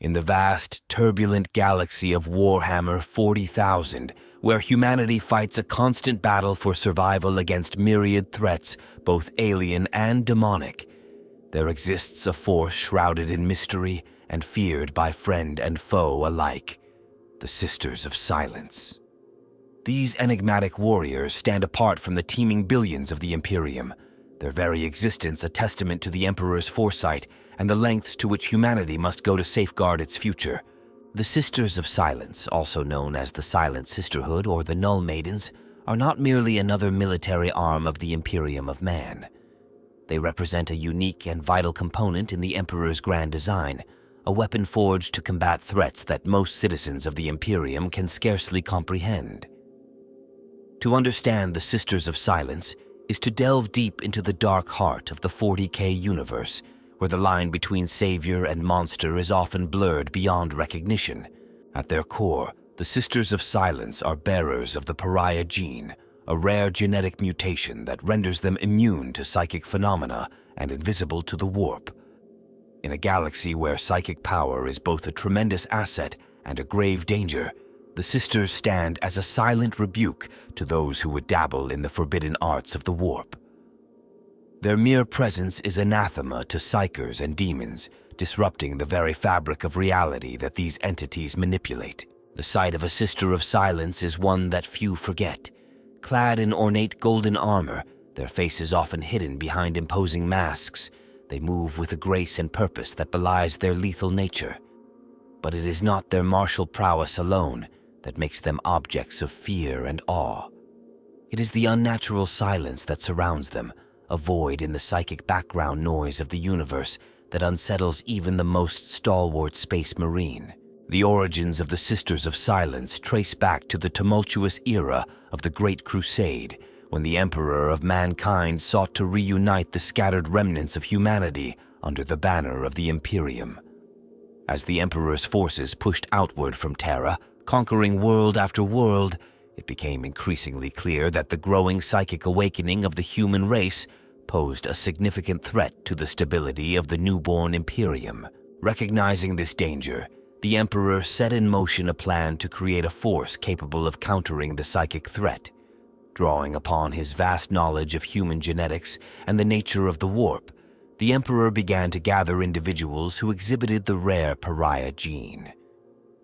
In the vast, turbulent galaxy of Warhammer 40,000, where humanity fights a constant battle for survival against myriad threats, both alien and demonic, there exists a force shrouded in mystery and feared by friend and foe alike, the Sisters of Silence. These enigmatic warriors stand apart from the teeming billions of the Imperium, their very existence a testament to the Emperor's foresight and the lengths to which humanity must go to safeguard its future. The Sisters of Silence, also known as the Silent Sisterhood or the Null Maidens, are not merely another military arm of the Imperium of Man. They represent a unique and vital component in the Emperor's grand design, a weapon forged to combat threats that most citizens of the Imperium can scarcely comprehend. To understand the Sisters of Silence is to delve deep into the dark heart of the 40k universe, where the line between savior and monster is often blurred beyond recognition. At their core, the Sisters of Silence are bearers of the Pariah Gene, a rare genetic mutation that renders them immune to psychic phenomena and invisible to the warp. In a galaxy where psychic power is both a tremendous asset and a grave danger, the Sisters stand as a silent rebuke to those who would dabble in the forbidden arts of the warp. Their mere presence is anathema to psychers and demons, disrupting the very fabric of reality that these entities manipulate. The sight of a Sister of Silence is one that few forget. Clad in ornate golden armor, their faces often hidden behind imposing masks, they move with a grace and purpose that belies their lethal nature. But it is not their martial prowess alone that makes them objects of fear and awe. It is the unnatural silence that surrounds them, a void in the psychic background noise of the universe that unsettles even the most stalwart space marine. The origins of the Sisters of Silence trace back to the tumultuous era of the Great Crusade, when the Emperor of mankind sought to reunite the scattered remnants of humanity under the banner of the Imperium. As the Emperor's forces pushed outward from Terra, conquering world after world, it became increasingly clear that the growing psychic awakening of the human race posed a significant threat to the stability of the newborn Imperium. Recognizing this danger, the Emperor set in motion a plan to create a force capable of countering the psychic threat. Drawing upon his vast knowledge of human genetics and the nature of the warp, the Emperor began to gather individuals who exhibited the rare Pariah Gene.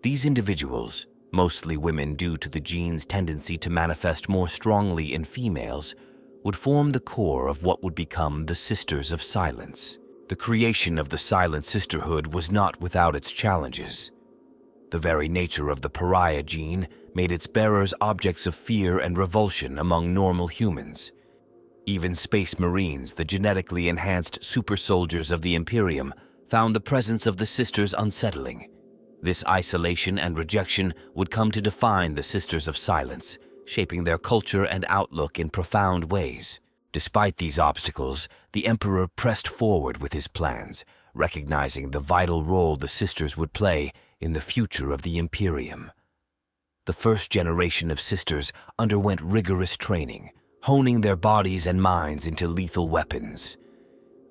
These individuals, mostly women due to the gene's tendency to manifest more strongly in females, would form the core of what would become the Sisters of Silence. The creation of the Silent Sisterhood was not without its challenges. The very nature of the Pariah Gene made its bearers objects of fear and revulsion among normal humans. Even Space Marines, the genetically enhanced super soldiers of the Imperium, found the presence of the Sisters unsettling. This isolation and rejection would come to define the Sisters of Silence, shaping their culture and outlook in profound ways. Despite these obstacles, the Emperor pressed forward with his plans, recognizing the vital role the Sisters would play in the future of the Imperium. The first generation of Sisters underwent rigorous training, honing their bodies and minds into lethal weapons.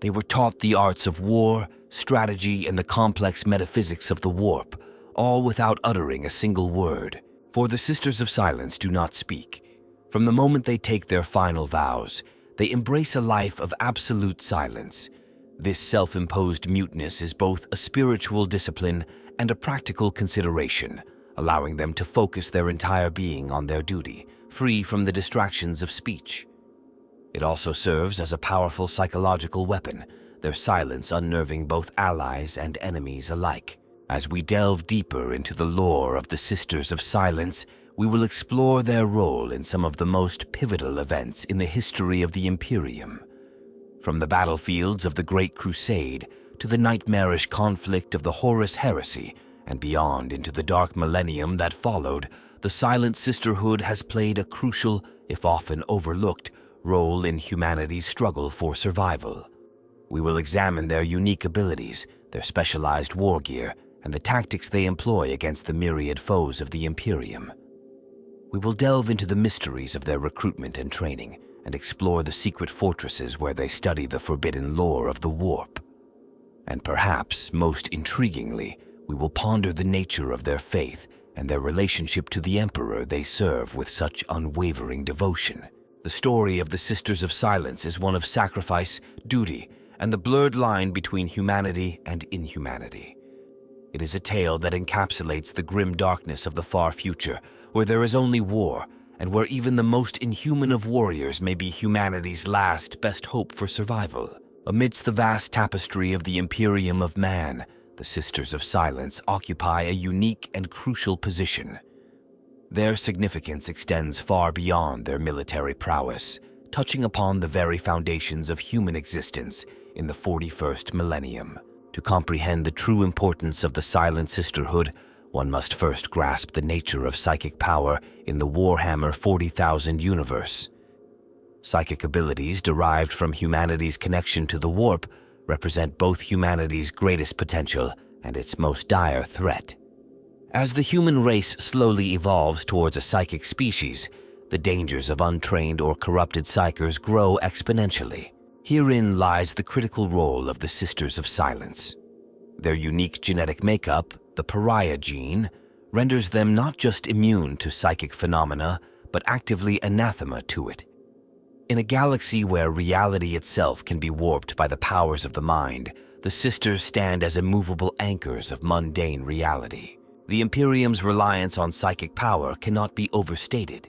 They were taught the arts of war, strategy, and the complex metaphysics of the warp, all without uttering a single word. For the Sisters of Silence do not speak. From the moment they take their final vows, they embrace a life of absolute silence. This self-imposed muteness is both a spiritual discipline and a practical consideration, allowing them to focus their entire being on their duty, free from the distractions of speech. It also serves as a powerful psychological weapon, their silence unnerving both allies and enemies alike. As we delve deeper into the lore of the Sisters of Silence, we will explore their role in some of the most pivotal events in the history of the Imperium. From the battlefields of the Great Crusade to the nightmarish conflict of the Horus Heresy and beyond into the dark millennium that followed, the Silent Sisterhood has played a crucial, if often overlooked, role in humanity's struggle for survival. We will examine their unique abilities, their specialized war gear, and the tactics they employ against the myriad foes of the Imperium. We will delve into the mysteries of their recruitment and training, and explore the secret fortresses where they study the forbidden lore of the warp. And perhaps, most intriguingly, we will ponder the nature of their faith and their relationship to the Emperor they serve with such unwavering devotion. The story of the Sisters of Silence is one of sacrifice, duty, and the blurred line between humanity and inhumanity. It is a tale that encapsulates the grim darkness of the far future, where there is only war, and where even the most inhuman of warriors may be humanity's last best hope for survival. Amidst the vast tapestry of the Imperium of Man, the Sisters of Silence occupy a unique and crucial position. Their significance extends far beyond their military prowess, touching upon the very foundations of human existence in the 41st millennium. To comprehend the true importance of the Silent Sisterhood, one must first grasp the nature of psychic power in the Warhammer 40,000 universe. Psychic abilities derived from humanity's connection to the warp represent both humanity's greatest potential and its most dire threat. As the human race slowly evolves towards a psychic species, the dangers of untrained or corrupted psychers grow exponentially. Herein lies the critical role of the Sisters of Silence. Their unique genetic makeup, the Pariah Gene, renders them not just immune to psychic phenomena, but actively anathema to it. In a galaxy where reality itself can be warped by the powers of the mind, the Sisters stand as immovable anchors of mundane reality. The Imperium's reliance on psychic power cannot be overstated.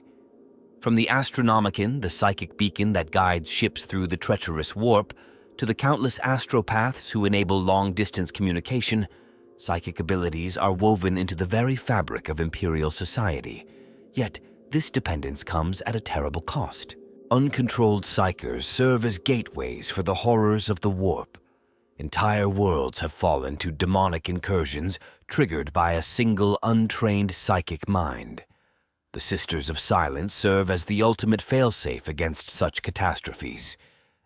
From the Astronomicon, the psychic beacon that guides ships through the treacherous warp, to the countless astropaths who enable long-distance communication, psychic abilities are woven into the very fabric of Imperial society. Yet, this dependence comes at a terrible cost. Uncontrolled psychers serve as gateways for the horrors of the warp. Entire worlds have fallen to demonic incursions triggered by a single untrained psychic mind. The Sisters of Silence serve as the ultimate failsafe against such catastrophes.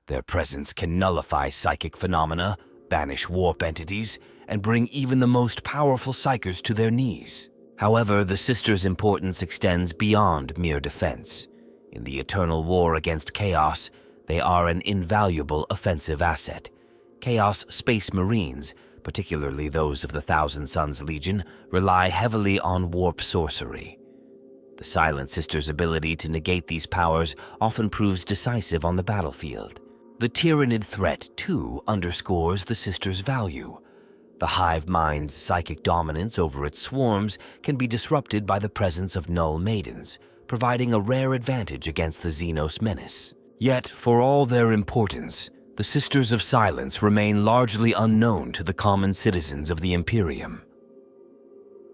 Their presence can nullify psychic phenomena, banish warp entities, and bring even the most powerful psychers to their knees. However, the Sisters' importance extends beyond mere defense. In the eternal war against chaos, they are an invaluable offensive asset. Chaos Space Marines, particularly those of the Thousand Suns Legion, rely heavily on warp sorcery. The Silent Sisters' ability to negate these powers often proves decisive on the battlefield. The Tyrannid threat, too, underscores the Sisters' value. The hive mind's psychic dominance over its swarms can be disrupted by the presence of null maidens, providing a rare advantage against the Xenos menace. Yet, for all their importance, the Sisters of Silence remain largely unknown to the common citizens of the Imperium.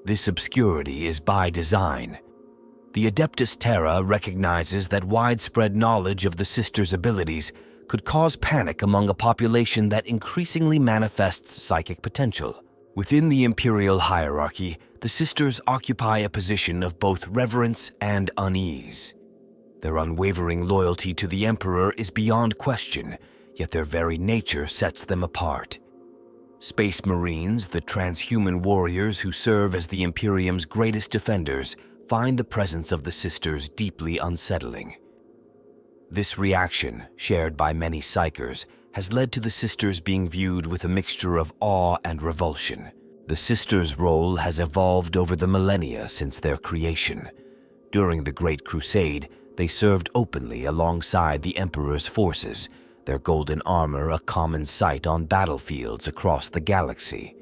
This obscurity is by design. The Adeptus Terra recognizes that widespread knowledge of the Sisters' abilities could cause panic among a population that increasingly manifests psychic potential. Within the Imperial hierarchy, the Sisters occupy a position of both reverence and unease. Their unwavering loyalty to the Emperor is beyond question, yet their very nature sets them apart. Space Marines, the transhuman warriors who serve as the Imperium's greatest defenders, find the presence of the Sisters deeply unsettling. This reaction, shared by many psychers, has led to the Sisters being viewed with a mixture of awe and revulsion. The Sisters' role has evolved over the millennia since their creation. During the Great Crusade, they served openly alongside the Emperor's forces, their golden armor a common sight on battlefields across the galaxy.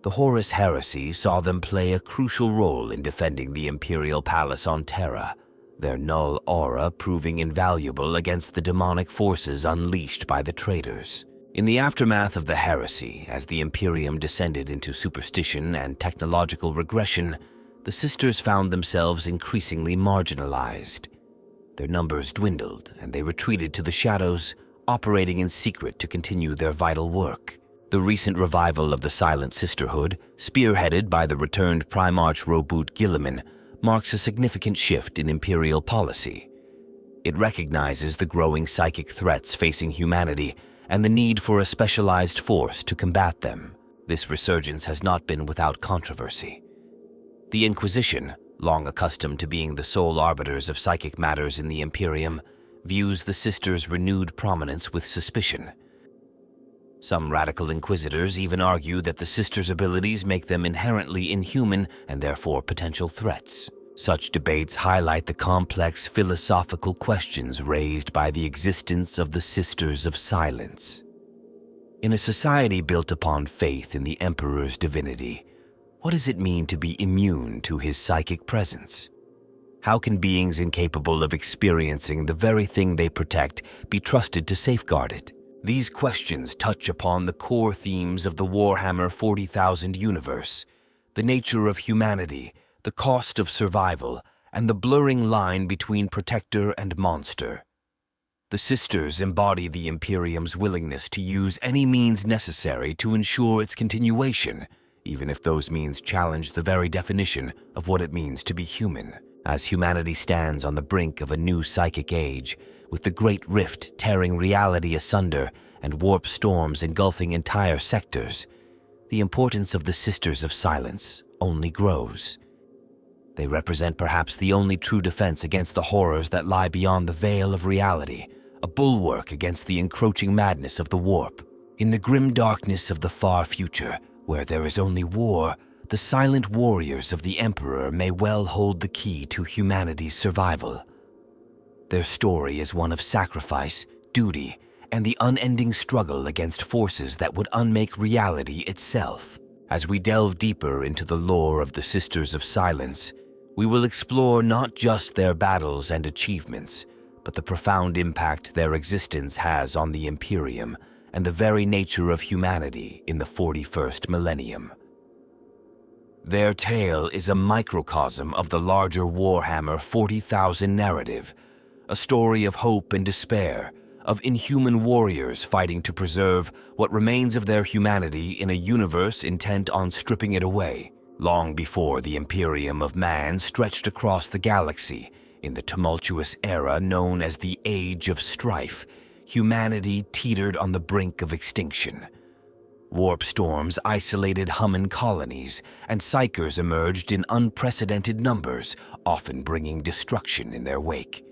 The Horus Heresy saw them play a crucial role in defending the Imperial Palace on Terra, their null aura proving invaluable against the demonic forces unleashed by the traitors. In the aftermath of the heresy, as the Imperium descended into superstition and technological regression, the Sisters found themselves increasingly marginalized. Their numbers dwindled, and they retreated to the shadows, operating in secret to continue their vital work. The recent revival of the Silent Sisterhood, spearheaded by the returned Primarch Roboot Guilliman, marks a significant shift in Imperial policy. It recognizes the growing psychic threats facing humanity and the need for a specialized force to combat them. This resurgence has not been without controversy. The Inquisition, long accustomed to being the sole arbiters of psychic matters in the Imperium, views the Sisters' renewed prominence with suspicion. Some radical inquisitors even argue that the Sisters' abilities make them inherently inhuman and therefore potential threats. Such debates highlight the complex philosophical questions raised by the existence of the Sisters of Silence. In a society built upon faith in the Emperor's divinity, what does it mean to be immune to his psychic presence? How can beings incapable of experiencing the very thing they protect be trusted to safeguard it? These questions touch upon the core themes of the Warhammer 40,000 universe: the nature of humanity, the cost of survival, and the blurring line between protector and monster. The Sisters embody the Imperium's willingness to use any means necessary to ensure its continuation, even if those means challenge the very definition of what it means to be human. As humanity stands on the brink of a new psychic age, with the Great Rift tearing reality asunder and warp storms engulfing entire sectors, the importance of the Sisters of Silence only grows. They represent perhaps the only true defense against the horrors that lie beyond the veil of reality, a bulwark against the encroaching madness of the warp. In the grim darkness of the far future, where there is only war, the silent warriors of the Emperor may well hold the key to humanity's survival. Their story is one of sacrifice, duty, and the unending struggle against forces that would unmake reality itself. As we delve deeper into the lore of the Sisters of Silence, we will explore not just their battles and achievements, but the profound impact their existence has on the Imperium and the very nature of humanity in the 41st millennium. Their tale is a microcosm of the larger Warhammer 40,000 narrative, a story of hope and despair, of inhuman warriors fighting to preserve what remains of their humanity in a universe intent on stripping it away. Long before the Imperium of Man stretched across the galaxy, in the tumultuous era known as the Age of Strife, humanity teetered on the brink of extinction. Warp storms isolated Human colonies, and psychers emerged in unprecedented numbers, often bringing destruction in their wake.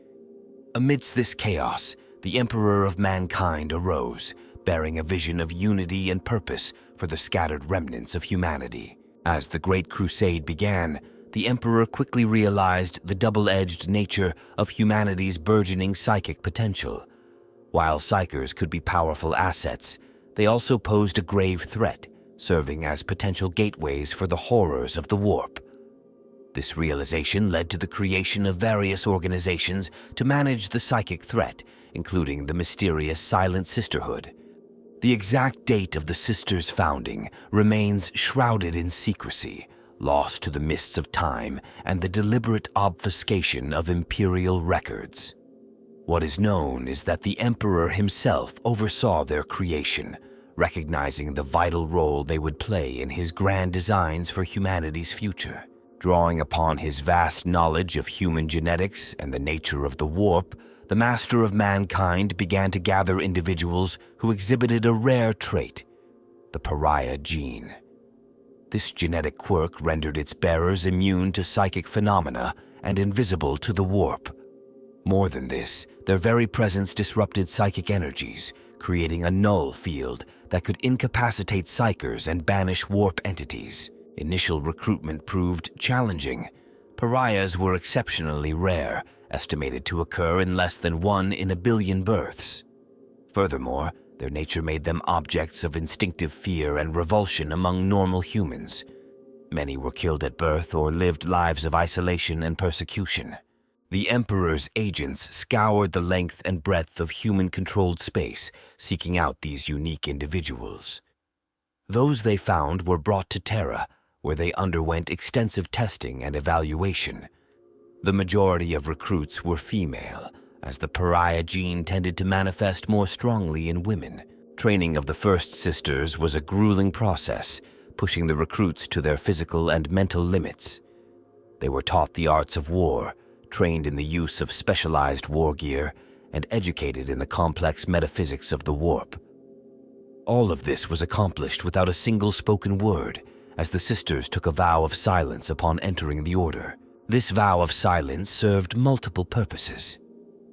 Amidst this chaos, the Emperor of Mankind arose, bearing a vision of unity and purpose for the scattered remnants of humanity. As the Great Crusade began, the Emperor quickly realized the double-edged nature of humanity's burgeoning psychic potential. While psychers could be powerful assets, they also posed a grave threat, serving as potential gateways for the horrors of the warp. This realization led to the creation of various organizations to manage the psychic threat, including the mysterious Silent Sisterhood. The exact date of the Sisters' founding remains shrouded in secrecy, lost to the mists of time and the deliberate obfuscation of imperial records. What is known is that the Emperor himself oversaw their creation, recognizing the vital role they would play in his grand designs for humanity's future. Drawing upon his vast knowledge of human genetics and the nature of the warp, the Master of Mankind began to gather individuals who exhibited a rare trait, the Pariah Gene. This genetic quirk rendered its bearers immune to psychic phenomena and invisible to the warp. More than this, their very presence disrupted psychic energies, creating a null field that could incapacitate psychers and banish warp entities. Initial recruitment proved challenging. Pariahs were exceptionally rare, estimated to occur in less than 1 in a billion births. Furthermore, their nature made them objects of instinctive fear and revulsion among normal humans. Many were killed at birth or lived lives of isolation and persecution. The Emperor's agents scoured the length and breadth of human-controlled space, seeking out these unique individuals. Those they found were brought to Terra, where they underwent extensive testing and evaluation. The majority of recruits were female, as the Pariah gene tended to manifest more strongly in women. Training of the first sisters was a grueling process, pushing the recruits to their physical and mental limits. They were taught the arts of war, trained in the use of specialized war gear, and educated in the complex metaphysics of the warp. All of this was accomplished without a single spoken word, as the sisters took a vow of silence upon entering the order. This vow of silence served multiple purposes.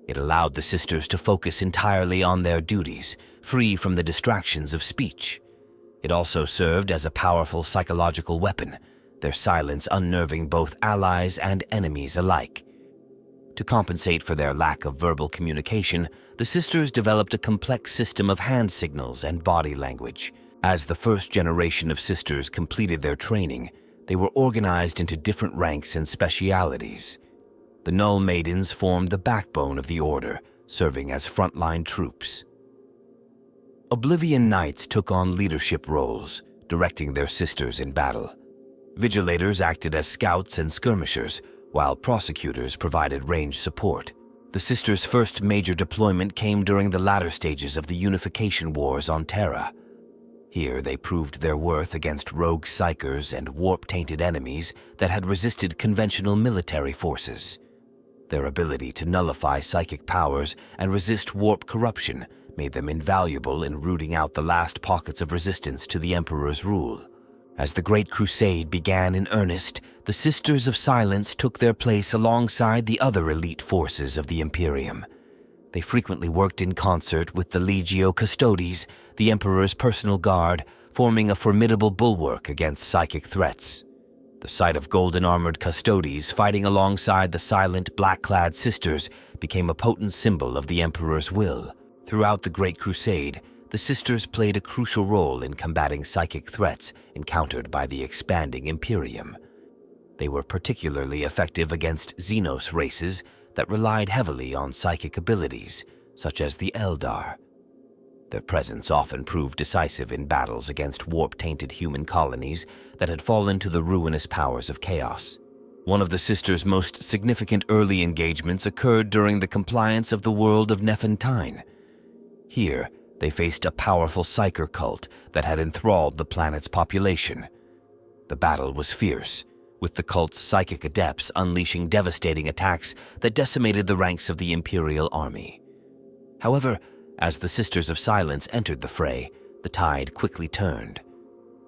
It allowed the sisters to focus entirely on their duties, free from the distractions of speech. It also served as a powerful psychological weapon, their silence unnerving both allies and enemies alike. To compensate for their lack of verbal communication, the sisters developed a complex system of hand signals and body language. As the first generation of sisters completed their training, they were organized into different ranks and specialities. The Null Maidens formed the backbone of the order, serving as frontline troops. Oblivion Knights took on leadership roles, directing their sisters in battle. Vigilators acted as scouts and skirmishers, while prosecutors provided range support. The sisters' first major deployment came during the latter stages of the Unification Wars on Terra. Here they proved their worth against rogue psychers and warp-tainted enemies that had resisted conventional military forces. Their ability to nullify psychic powers and resist warp corruption made them invaluable in rooting out the last pockets of resistance to the Emperor's rule. As the Great Crusade began in earnest, the Sisters of Silence took their place alongside the other elite forces of the Imperium. They frequently worked in concert with the Legio Custodes, the Emperor's personal guard, forming a formidable bulwark against psychic threats. The sight of golden-armored Custodes fighting alongside the silent, black-clad Sisters became a potent symbol of the Emperor's will. Throughout the Great Crusade, the Sisters played a crucial role in combating psychic threats encountered by the expanding Imperium. They were particularly effective against Xenos races that relied heavily on psychic abilities, such as the Eldar. Their presence often proved decisive in battles against warp-tainted human colonies that had fallen to the ruinous powers of chaos. One of the Sisters' most significant early engagements occurred during the compliance of the world of Nephantine. Here, they faced a powerful psyker cult that had enthralled the planet's population. The battle was fierce, with the cult's psychic adepts unleashing devastating attacks that decimated the ranks of the Imperial army. However, as the Sisters of Silence entered the fray, the tide quickly turned.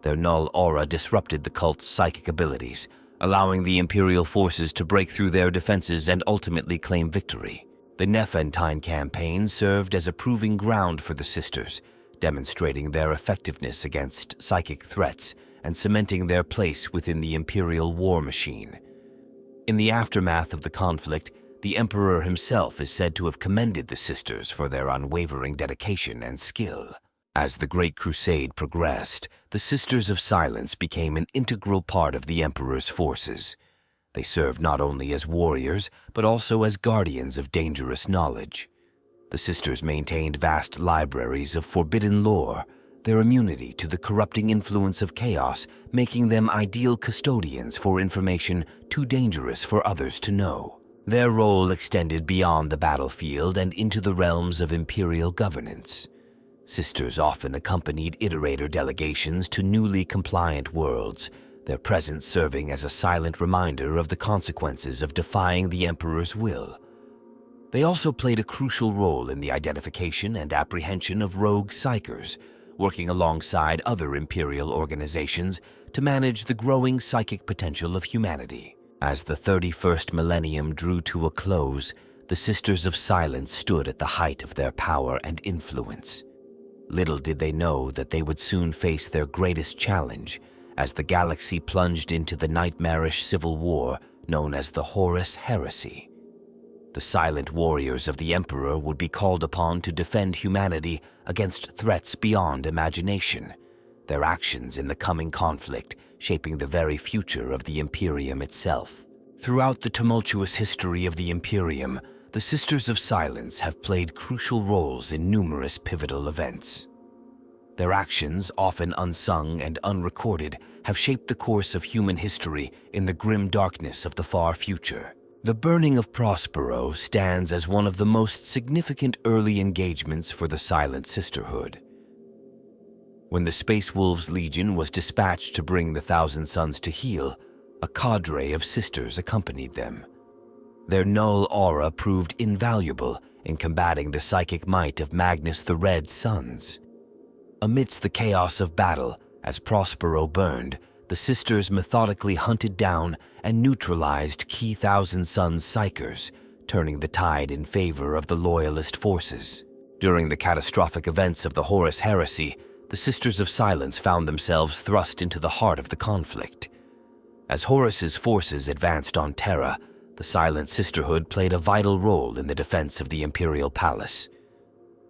Their null aura disrupted the cult's psychic abilities, allowing the Imperial forces to break through their defenses and ultimately claim victory. The Nephantine campaign served as a proving ground for the Sisters, demonstrating their effectiveness against psychic threats and cementing their place within the Imperial war machine. In the aftermath of the conflict, the Emperor himself is said to have commended the Sisters for their unwavering dedication and skill. As the Great Crusade progressed, the Sisters of Silence became an integral part of the Emperor's forces. They served not only as warriors, but also as guardians of dangerous knowledge. The Sisters maintained vast libraries of forbidden lore, their immunity to the corrupting influence of chaos making them ideal custodians for information too dangerous for others to know. Their role extended beyond the battlefield and into the realms of imperial governance. Sisters often accompanied iterator delegations to newly compliant worlds, their presence serving as a silent reminder of the consequences of defying the Emperor's will. They also played a crucial role in the identification and apprehension of rogue psychers, working alongside other Imperial organizations to manage the growing psychic potential of humanity. As the 31st millennium drew to a close, the Sisters of Silence stood at the height of their power and influence. Little did they know that they would soon face their greatest challenge, as the galaxy plunged into the nightmarish civil war known as the Horus Heresy. The silent warriors of the Emperor would be called upon to defend humanity against threats beyond imagination, their actions in the coming conflict shaping the very future of the Imperium itself. Throughout the tumultuous history of the Imperium, the Sisters of Silence have played crucial roles in numerous pivotal events. Their actions, often unsung and unrecorded, have shaped the course of human history in the grim darkness of the far future. The burning of Prospero stands as one of the most significant early engagements for the Silent Sisterhood. When the Space Wolves Legion was dispatched to bring the Thousand Sons to heel, a cadre of sisters accompanied them. Their null aura proved invaluable in combating the psychic might of Magnus the Red Sons. Amidst the chaos of battle, as Prospero burned, the sisters methodically hunted down and neutralized key Thousand Sons psychers, turning the tide in favor of the loyalist forces. During the catastrophic events of the Horus Heresy, the Sisters of Silence found themselves thrust into the heart of the conflict. As Horus's forces advanced on Terra, the Silent Sisterhood played a vital role in the defense of the Imperial Palace.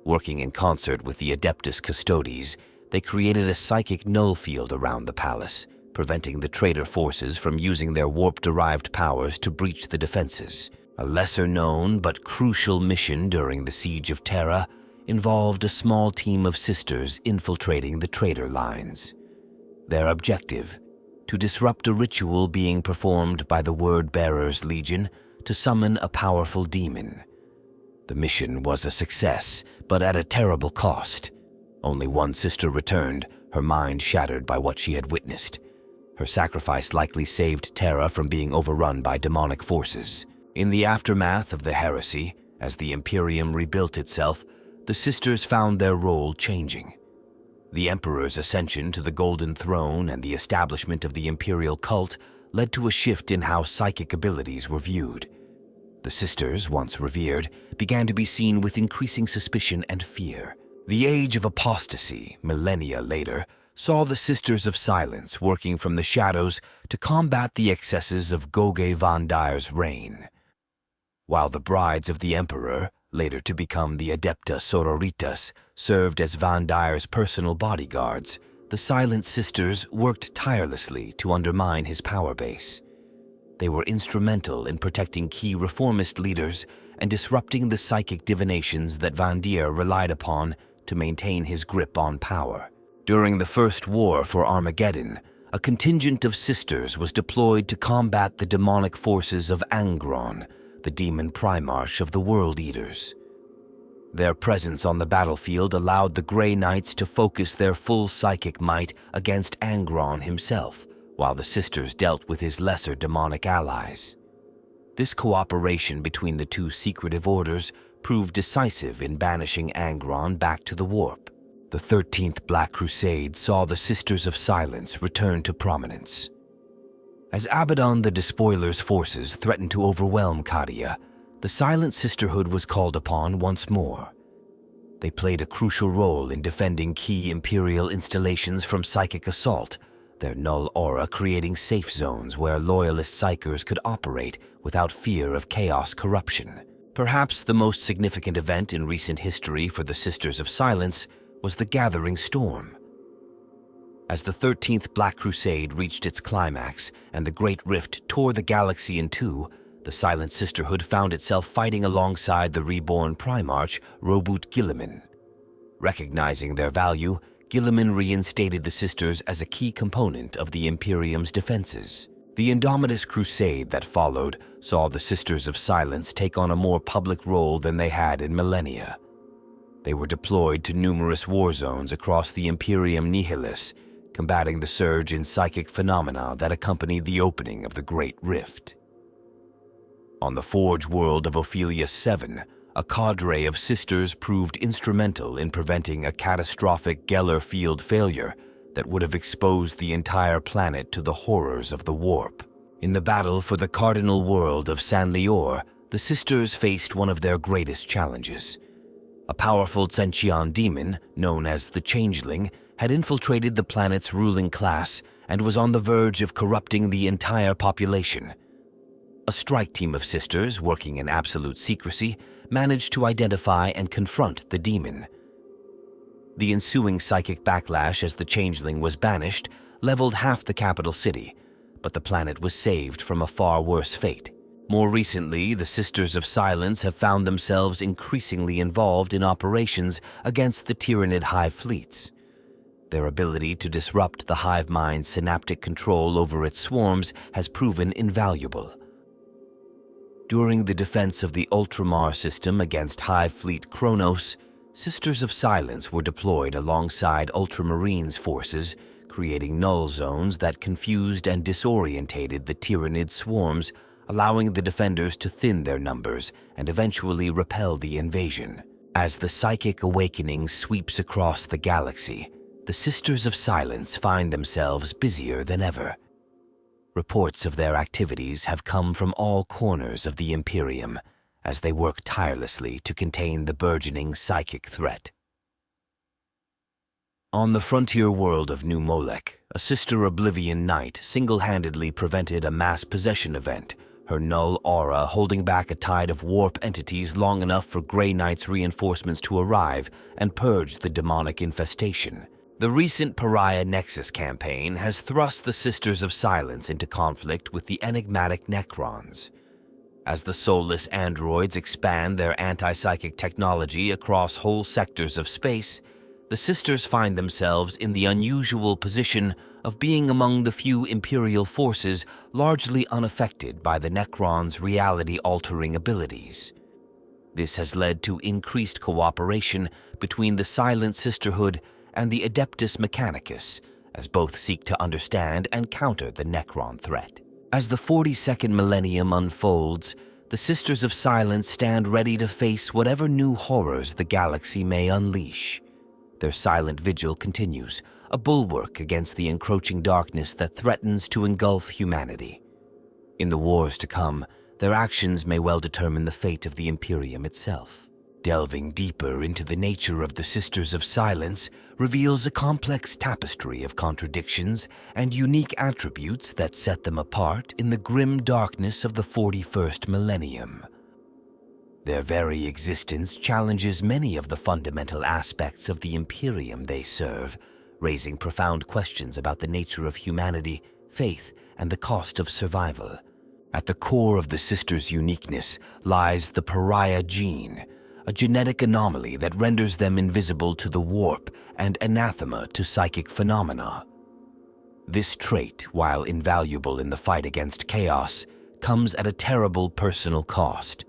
Working in concert with the Adeptus Custodes, they created a psychic null field around the palace, preventing the traitor forces from using their warp-derived powers to breach the defenses. A lesser-known but crucial mission during the Siege of Terra involved a small team of sisters infiltrating the traitor lines. Their objective: to disrupt a ritual being performed by the Word-Bearers Legion to summon a powerful demon. The mission was a success, but at a terrible cost. Only one sister returned, her mind shattered by what she had witnessed. Her sacrifice likely saved Terra from being overrun by demonic forces. In the aftermath of the heresy, as the Imperium rebuilt itself, the sisters found their role changing. The Emperor's ascension to the Golden Throne and the establishment of the Imperial cult led to a shift in how psychic abilities were viewed. The sisters, once revered, began to be seen with increasing suspicion and fear. The Age of Apostasy, millennia later, saw the Sisters of Silence working from the shadows to combat the excesses of Goge von Dyer's reign. While the brides of the Emperor, later to become the Adepta Sororitas, served as von Dyer's personal bodyguards, the Silent Sisters worked tirelessly to undermine his power base. They were instrumental in protecting key reformist leaders and disrupting the psychic divinations that von Dyer relied upon to maintain his grip on power. During the First War for Armageddon, a contingent of sisters was deployed to combat the demonic forces of Angron, the demon primarch of the World Eaters. Their presence on the battlefield allowed the Grey Knights to focus their full psychic might against Angron himself, while the sisters dealt with his lesser demonic allies. This cooperation between the two secretive orders proved decisive in banishing Angron back to the Warp. The 13th Black Crusade saw the Sisters of Silence return to prominence. As Abaddon the Despoiler's forces threatened to overwhelm Cadia, the Silent Sisterhood was called upon once more. They played a crucial role in defending key Imperial installations from psychic assault, their null aura creating safe zones where loyalist psychers could operate without fear of chaos corruption. Perhaps the most significant event in recent history for the Sisters of Silence was the Gathering Storm. As the 13th Black Crusade reached its climax and the Great Rift tore the galaxy in two, the Silent Sisterhood found itself fighting alongside the reborn Primarch, Robut Guilliman. Recognizing their value, Guilliman reinstated the Sisters as a key component of the Imperium's defenses. The Indomitus Crusade that followed saw the Sisters of Silence take on a more public role than they had in millennia. They were deployed to numerous war zones across the Imperium Nihilis, combating the surge in psychic phenomena that accompanied the opening of the Great Rift. On the Forge world of Ophelius 7, a cadre of sisters proved instrumental in preventing a catastrophic Geller field failure that would have exposed the entire planet to the horrors of the Warp. In the battle for the cardinal world of San'Lior, the sisters faced one of their greatest challenges. A powerful Tsenchion demon, known as the Changeling, had infiltrated the planet's ruling class and was on the verge of corrupting the entire population. A strike team of sisters, working in absolute secrecy, managed to identify and confront the demon. The ensuing psychic backlash as the Changeling was banished leveled half the capital city, but the planet was saved from a far worse fate. More recently, the Sisters of Silence have found themselves increasingly involved in operations against the Tyrannid hive fleets. Their ability to disrupt the hive mind's synaptic control over its swarms has proven invaluable. During the defense of the Ultramar system against Hive Fleet Kronos, Sisters of Silence were deployed alongside Ultramarines forces, creating null zones that confused and disorientated the Tyrannid swarms, allowing the defenders to thin their numbers and eventually repel the invasion. As the psychic awakening sweeps across the galaxy, the Sisters of Silence find themselves busier than ever. Reports of their activities have come from all corners of the Imperium, as they work tirelessly to contain the burgeoning psychic threat. On the frontier world of New Molech, a Sister Oblivion Knight single-handedly prevented a mass possession event, her null aura holding back a tide of warp entities long enough for Grey Knight's reinforcements to arrive and purge the demonic infestation. The recent Pariah Nexus campaign has thrust the Sisters of Silence into conflict with the enigmatic Necrons. As the soulless androids expand their anti-psychic technology across whole sectors of space, the Sisters find themselves in the unusual position of being among the few Imperial forces largely unaffected by the Necrons' reality-altering abilities. This has led to increased cooperation between the Silent Sisterhood and the Adeptus Mechanicus, as both seek to understand and counter the Necron threat. As the 42nd millennium unfolds, the Sisters of Silence stand ready to face whatever new horrors the galaxy may unleash. Their silent vigil continues, a bulwark against the encroaching darkness that threatens to engulf humanity. In the wars to come, their actions may well determine the fate of the Imperium itself. Delving deeper into the nature of the Sisters of Silence reveals a complex tapestry of contradictions and unique attributes that set them apart in the grim darkness of the 41st millennium. Their very existence challenges many of the fundamental aspects of the Imperium they serve, raising profound questions about the nature of humanity, faith, and the cost of survival. At the core of the Sisters' uniqueness lies the Pariah Gene, a genetic anomaly that renders them invisible to the warp and anathema to psychic phenomena. This trait, while invaluable in the fight against chaos, comes at a terrible personal cost.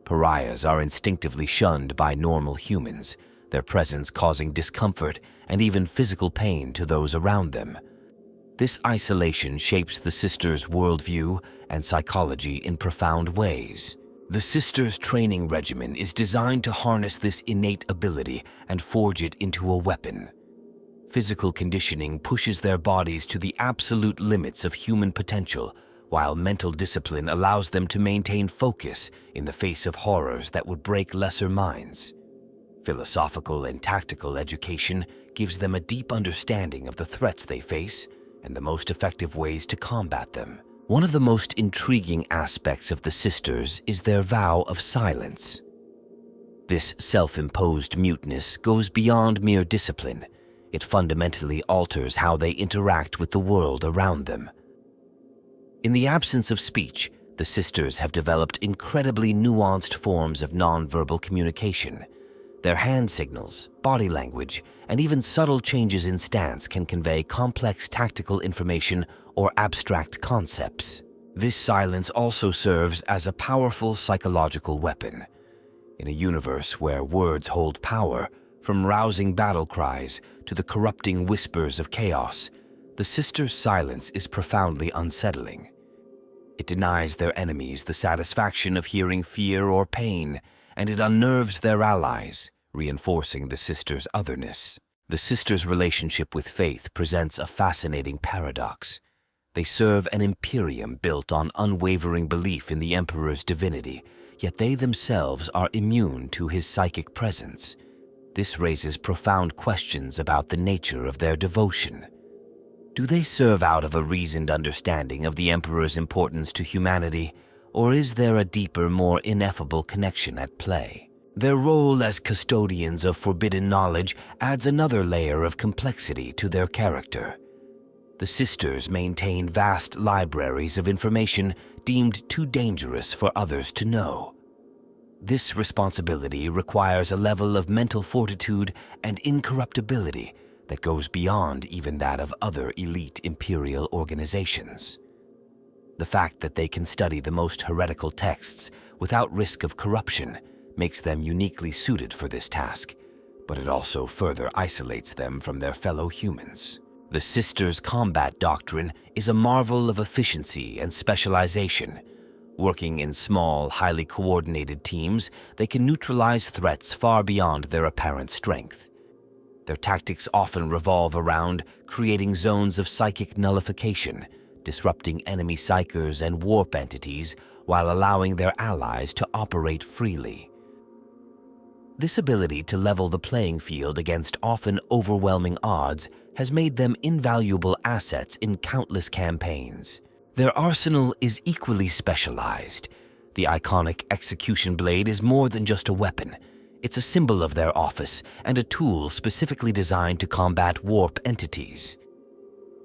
Pariahs are instinctively shunned by normal humans, their presence causing discomfort and even physical pain to those around them. This isolation shapes the Sisters' worldview and psychology in profound ways. The Sisters' training regimen is designed to harness this innate ability and forge it into a weapon. Physical conditioning pushes their bodies to the absolute limits of human potential, while mental discipline allows them to maintain focus in the face of horrors that would break lesser minds. Philosophical and tactical education gives them a deep understanding of the threats they face and the most effective ways to combat them. One of the most intriguing aspects of the Sisters is their vow of silence. This self-imposed muteness goes beyond mere discipline. It fundamentally alters how they interact with the world around them. In the absence of speech, the Sisters have developed incredibly nuanced forms of nonverbal communication. Their hand signals, body language, and even subtle changes in stance can convey complex tactical information or abstract concepts. This silence also serves as a powerful psychological weapon. In a universe where words hold power, from rousing battle cries to the corrupting whispers of chaos, the Sisters' silence is profoundly unsettling. It denies their enemies the satisfaction of hearing fear or pain, and it unnerves their allies, reinforcing the Sisters' otherness. The Sisters' relationship with faith presents a fascinating paradox. They serve an Imperium built on unwavering belief in the Emperor's divinity, yet they themselves are immune to his psychic presence. This raises profound questions about the nature of their devotion. Do they serve out of a reasoned understanding of the Emperor's importance to humanity, or is there a deeper, more ineffable connection at play? Their role as custodians of forbidden knowledge adds another layer of complexity to their character. The Sisters maintain vast libraries of information deemed too dangerous for others to know. This responsibility requires a level of mental fortitude and incorruptibility that goes beyond even that of other elite imperial organizations. The fact that they can study the most heretical texts without risk of corruption makes them uniquely suited for this task, but it also further isolates them from their fellow humans. The Sisters' combat doctrine is a marvel of efficiency and specialization. Working in small, highly coordinated teams, they can neutralize threats far beyond their apparent strength. Their tactics often revolve around creating zones of psychic nullification, disrupting enemy psychers and warp entities while allowing their allies to operate freely. This ability to level the playing field against often overwhelming odds has made them invaluable assets in countless campaigns. Their arsenal is equally specialized. The iconic execution blade is more than just a weapon. It's a symbol of their office and a tool specifically designed to combat warp entities.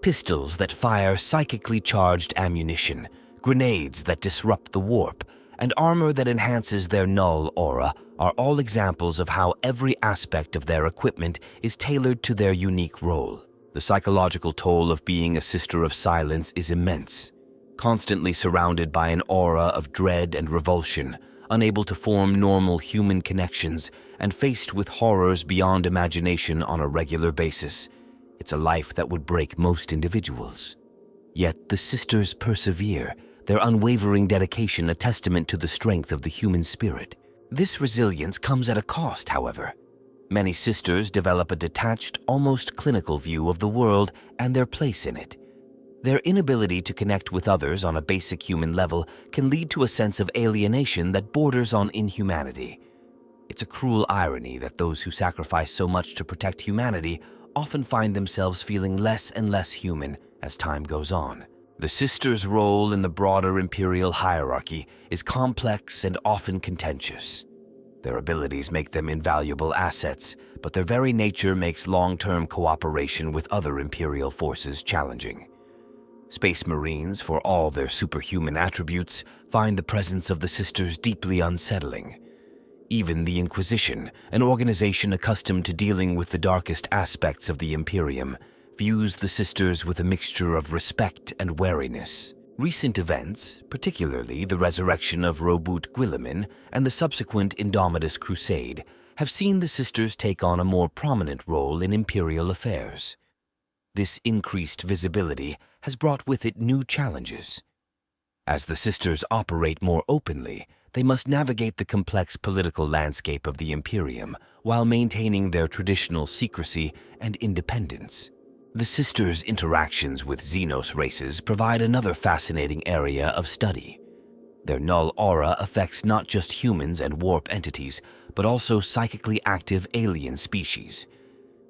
Pistols that fire psychically charged ammunition, grenades that disrupt the warp, and armor that enhances their null aura are all examples of how every aspect of their equipment is tailored to their unique role. The psychological toll of being a Sister of Silence is immense. Constantly surrounded by an aura of dread and revulsion, unable to form normal human connections, and faced with horrors beyond imagination on a regular basis, it's a life that would break most individuals. Yet the sisters persevere, their unwavering dedication a testament to the strength of the human spirit. This resilience comes at a cost, however. Many sisters develop a detached, almost clinical view of the world and their place in it. Their inability to connect with others on a basic human level can lead to a sense of alienation that borders on inhumanity. It's a cruel irony that those who sacrifice so much to protect humanity often find themselves feeling less and less human as time goes on. The sisters' role in the broader imperial hierarchy is complex and often contentious. Their abilities make them invaluable assets, but their very nature makes long-term cooperation with other imperial forces challenging. Space Marines, for all their superhuman attributes, find the presence of the sisters deeply unsettling. Even the Inquisition, an organization accustomed to dealing with the darkest aspects of the Imperium, views the sisters with a mixture of respect and wariness. Recent events, particularly the resurrection of Roboute Guilliman and the subsequent Indomitus Crusade, have seen the sisters take on a more prominent role in imperial affairs. This increased visibility has brought with it new challenges. As the sisters operate more openly, they must navigate the complex political landscape of the Imperium while maintaining their traditional secrecy and independence. The sisters' interactions with Xenos races provide another fascinating area of study. Their null aura affects not just humans and warp entities, but also psychically active alien species.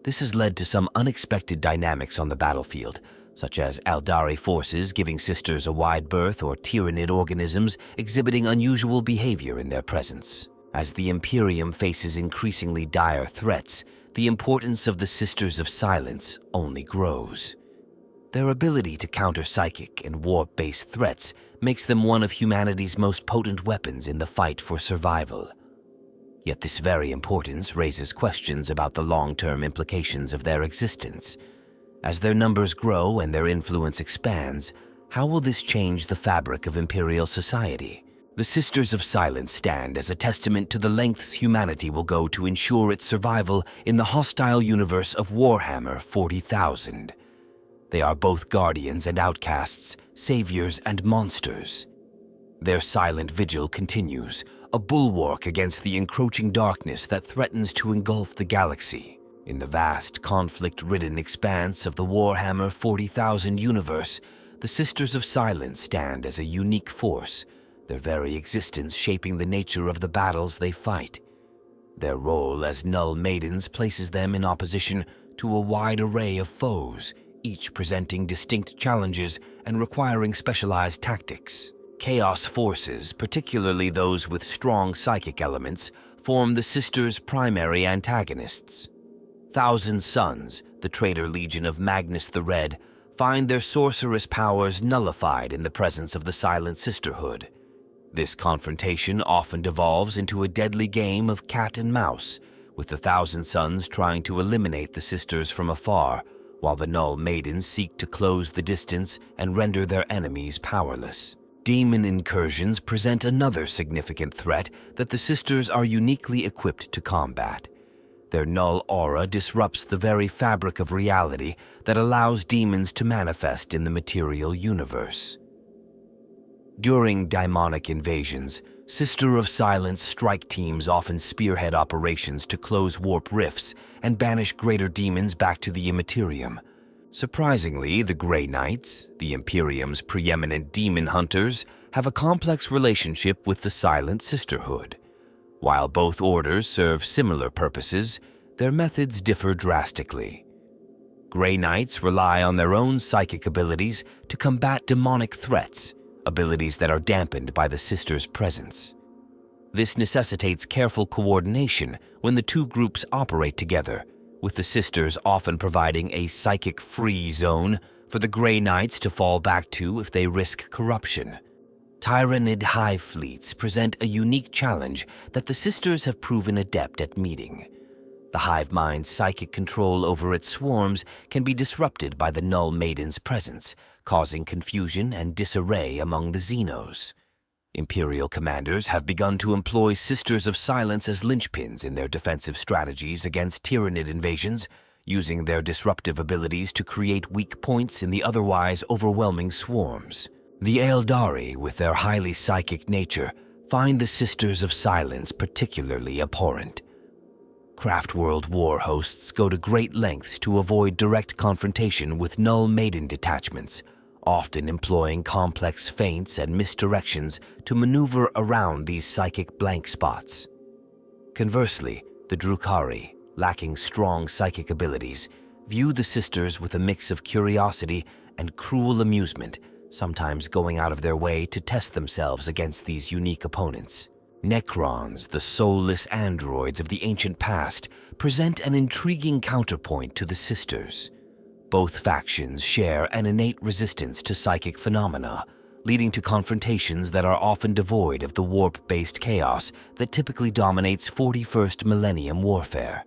This has led to some unexpected dynamics on the battlefield, such as Aeldari forces giving sisters a wide berth or Tyrannid organisms exhibiting unusual behavior in their presence. As the Imperium faces increasingly dire threats, the importance of the Sisters of Silence only grows. Their ability to counter psychic and warp-based threats makes them one of humanity's most potent weapons in the fight for survival. Yet this very importance raises questions about the long-term implications of their existence. As their numbers grow and their influence expands, how will this change the fabric of imperial society? The Sisters of Silence stand as a testament to the lengths humanity will go to ensure its survival in the hostile universe of Warhammer 40,000. They are both guardians and outcasts, saviors and monsters. Their silent vigil continues, a bulwark against the encroaching darkness that threatens to engulf the galaxy. In the vast, conflict-ridden expanse of the Warhammer 40,000 universe, the Sisters of Silence stand as a unique force, their very existence shaping the nature of the battles they fight. Their role as Null Maidens places them in opposition to a wide array of foes, each presenting distinct challenges and requiring specialized tactics. Chaos forces, particularly those with strong psychic elements, form the Sisters' primary antagonists. Thousand Sons, the traitor legion of Magnus the Red, find their sorcerous powers nullified in the presence of the Silent Sisterhood. This confrontation often devolves into a deadly game of cat and mouse, with the Thousand Sons trying to eliminate the sisters from afar, while the Null Maidens seek to close the distance and render their enemies powerless. Demon incursions present another significant threat that the sisters are uniquely equipped to combat. Their null aura disrupts the very fabric of reality that allows demons to manifest in the material universe. During daimonic invasions, Sister of Silence strike teams often spearhead operations to close warp rifts and banish greater demons back to the Immaterium. Surprisingly, the Grey Knights, the Imperium's preeminent demon hunters, have a complex relationship with the Silent Sisterhood. While both orders serve similar purposes, their methods differ drastically. Grey Knights rely on their own psychic abilities to combat demonic threats, abilities that are dampened by the Sisters' presence. This necessitates careful coordination when the two groups operate together, with the Sisters often providing a psychic-free zone for the Grey Knights to fall back to if they risk corruption. Tyranid hive fleets present a unique challenge that the Sisters have proven adept at meeting. The hive mind's psychic control over its swarms can be disrupted by the Null Maiden's presence, causing confusion and disarray among the Xenos. Imperial commanders have begun to employ Sisters of Silence as linchpins in their defensive strategies against Tyranid invasions, using their disruptive abilities to create weak points in the otherwise overwhelming swarms. The Aeldari, with their highly psychic nature, find the Sisters of Silence particularly abhorrent. Craftworld war hosts go to great lengths to avoid direct confrontation with Null Maiden detachments, often employing complex feints and misdirections to maneuver around these psychic blank spots. Conversely, the Drukhari, lacking strong psychic abilities, view the Sisters with a mix of curiosity and cruel amusement, sometimes going out of their way to test themselves against these unique opponents. Necrons, the soulless androids of the ancient past, present an intriguing counterpoint to the Sisters. Both factions share an innate resistance to psychic phenomena, leading to confrontations that are often devoid of the warp-based chaos that typically dominates 41st millennium warfare.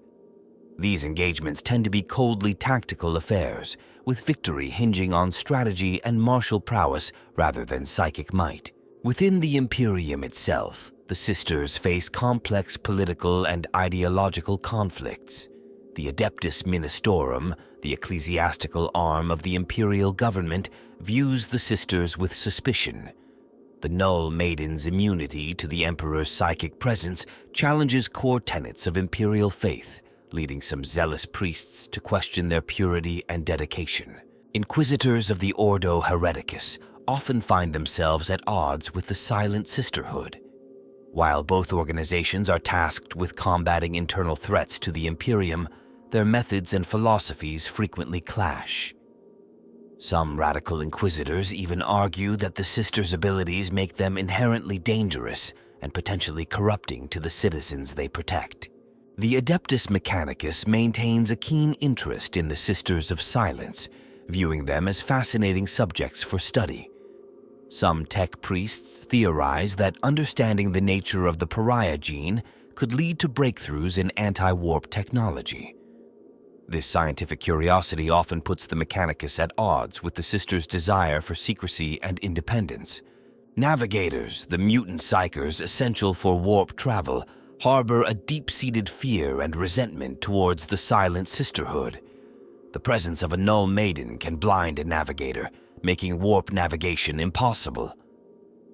These engagements tend to be coldly tactical affairs, with victory hinging on strategy and martial prowess rather than psychic might. Within the Imperium itself, the Sisters face complex political and ideological conflicts. The Adeptus Ministorum, the ecclesiastical arm of the imperial government, views the Sisters with suspicion. The Null Maiden's immunity to the Emperor's psychic presence challenges core tenets of imperial faith, leading some zealous priests to question their purity and dedication. Inquisitors of the Ordo Hereticus often find themselves at odds with the Silent Sisterhood. While both organizations are tasked with combating internal threats to the Imperium, their methods and philosophies frequently clash. Some radical inquisitors even argue that the Sisters' abilities make them inherently dangerous and potentially corrupting to the citizens they protect. The Adeptus Mechanicus maintains a keen interest in the Sisters of Silence, viewing them as fascinating subjects for study. Some tech priests theorize that understanding the nature of the Pariah Gene could lead to breakthroughs in anti-warp technology. This scientific curiosity often puts the Mechanicus at odds with the Sisters' desire for secrecy and independence. Navigators, the mutant psychers essential for warp travel, harbor a deep-seated fear and resentment towards the Silent Sisterhood. The presence of a Null Maiden can blind a navigator, making warp navigation impossible.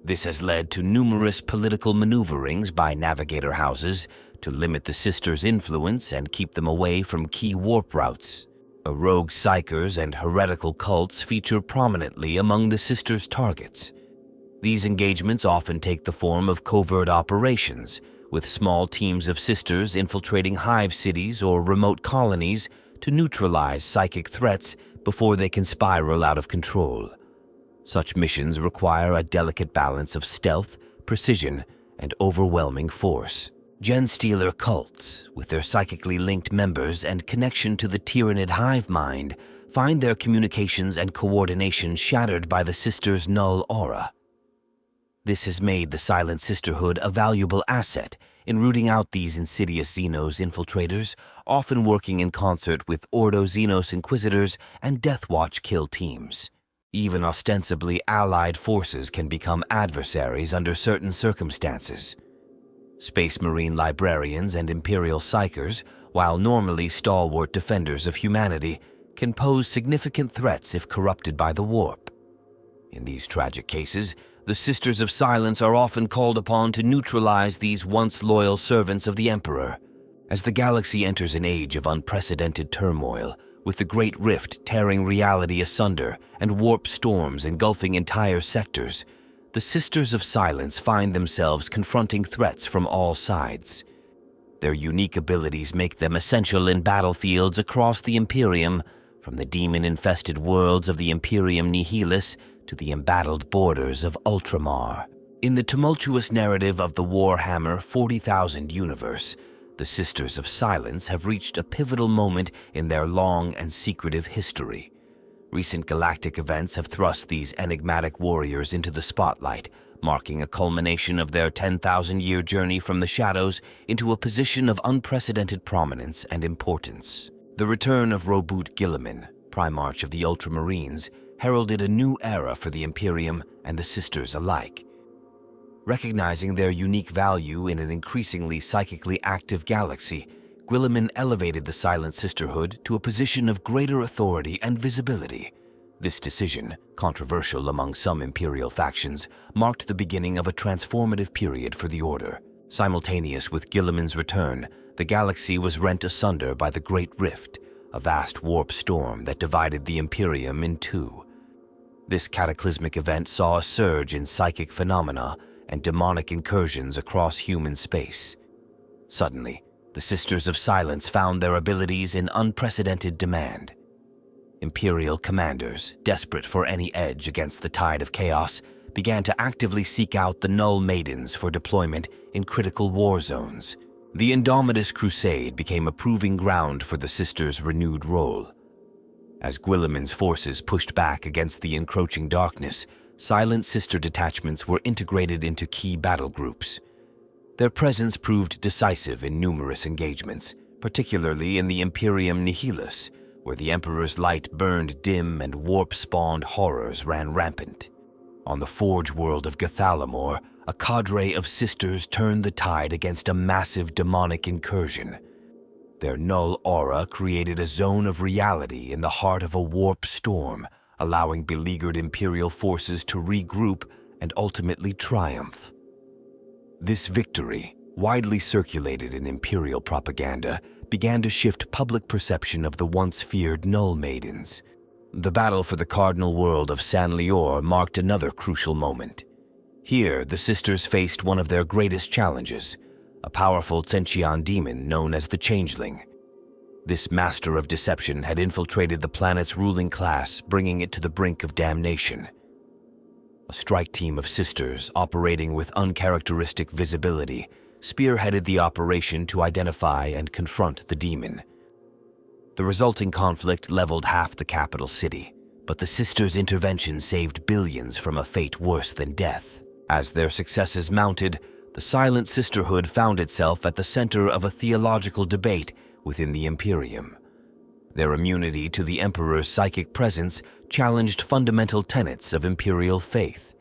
This has led to numerous political maneuverings by navigator houses to limit the Sisters' influence and keep them away from key warp routes. Rogue psychers and heretical cults feature prominently among the Sisters' targets. These engagements often take the form of covert operations, with small teams of Sisters infiltrating hive cities or remote colonies to neutralize psychic threats before they can spiral out of control. Such missions require a delicate balance of stealth, precision, and overwhelming force. Genstealer cults, with their psychically linked members and connection to the Tyranid hive mind, find their communications and coordination shattered by the Sisters' null aura. This has made the Silent Sisterhood a valuable asset in rooting out these insidious Xenos infiltrators, often working in concert with Ordo Xenos Inquisitors and Death Watch kill teams. Even ostensibly allied forces can become adversaries under certain circumstances. Space Marine librarians and Imperial psychers, while normally stalwart defenders of humanity, can pose significant threats if corrupted by the warp. In these tragic cases, the Sisters of Silence are often called upon to neutralize these once loyal servants of the Emperor. As the galaxy enters an age of unprecedented turmoil, With the Great Rift tearing reality asunder and warp storms engulfing entire sectors, the Sisters of Silence find themselves confronting threats from all sides. Their unique abilities make them essential in battlefields across the Imperium, from the demon-infested worlds of the Imperium Nihilus to the embattled borders of Ultramar. In the tumultuous narrative of the Warhammer 40,000 universe, the Sisters of Silence have reached a pivotal moment in their long and secretive history. Recent galactic events have thrust these enigmatic warriors into the spotlight, marking a culmination of their 10,000-year journey from the shadows into a position of unprecedented prominence and importance. The return of Roboute Guilliman, Primarch of the Ultramarines, heralded a new era for the Imperium and the Sisters alike. Recognizing their unique value in an increasingly psychically active galaxy, Guilliman elevated the Silent Sisterhood to a position of greater authority and visibility. This decision, controversial among some Imperial factions, marked the beginning of a transformative period for the Order. Simultaneous with Guilliman's return, the galaxy was rent asunder by the Great Rift, a vast warp storm that divided the Imperium in two. This cataclysmic event saw a surge in psychic phenomena and demonic incursions across human space. Suddenly, the Sisters of Silence found their abilities in unprecedented demand. Imperial commanders, desperate for any edge against the tide of chaos, began to actively seek out the Null Maidens for deployment in critical war zones. The Indomitus Crusade became a proving ground for the Sisters' renewed role. As Guilliman's forces pushed back against the encroaching darkness, Silent Sister detachments were integrated into key battle groups. Their presence proved decisive in numerous engagements, particularly in the Imperium Nihilus, where the Emperor's light burned dim and warp-spawned horrors ran rampant. On the Forge world of Gathalamor, a cadre of Sisters turned the tide against a massive demonic incursion. Their null aura created a zone of reality in the heart of a warp storm, allowing beleaguered Imperial forces to regroup and ultimately triumph. This victory, widely circulated in Imperial propaganda, began to shift public perception of the once feared Null Maidens. The battle for the Cardinal World of San Lior marked another crucial moment. Here, the Sisters faced one of their greatest challenges, a powerful Tsenchian demon known as the Changeling. This master of deception had infiltrated the planet's ruling class, bringing it to the brink of damnation. A strike team of Sisters, operating with uncharacteristic visibility, spearheaded the operation to identify and confront the demon. The resulting conflict leveled half the capital city, but the Sisters' intervention saved billions from a fate worse than death. As their successes mounted, the Silent Sisterhood found itself at the center of a theological debate within the Imperium. Their immunity to the Emperor's psychic presence challenged fundamental tenets of Imperial faith.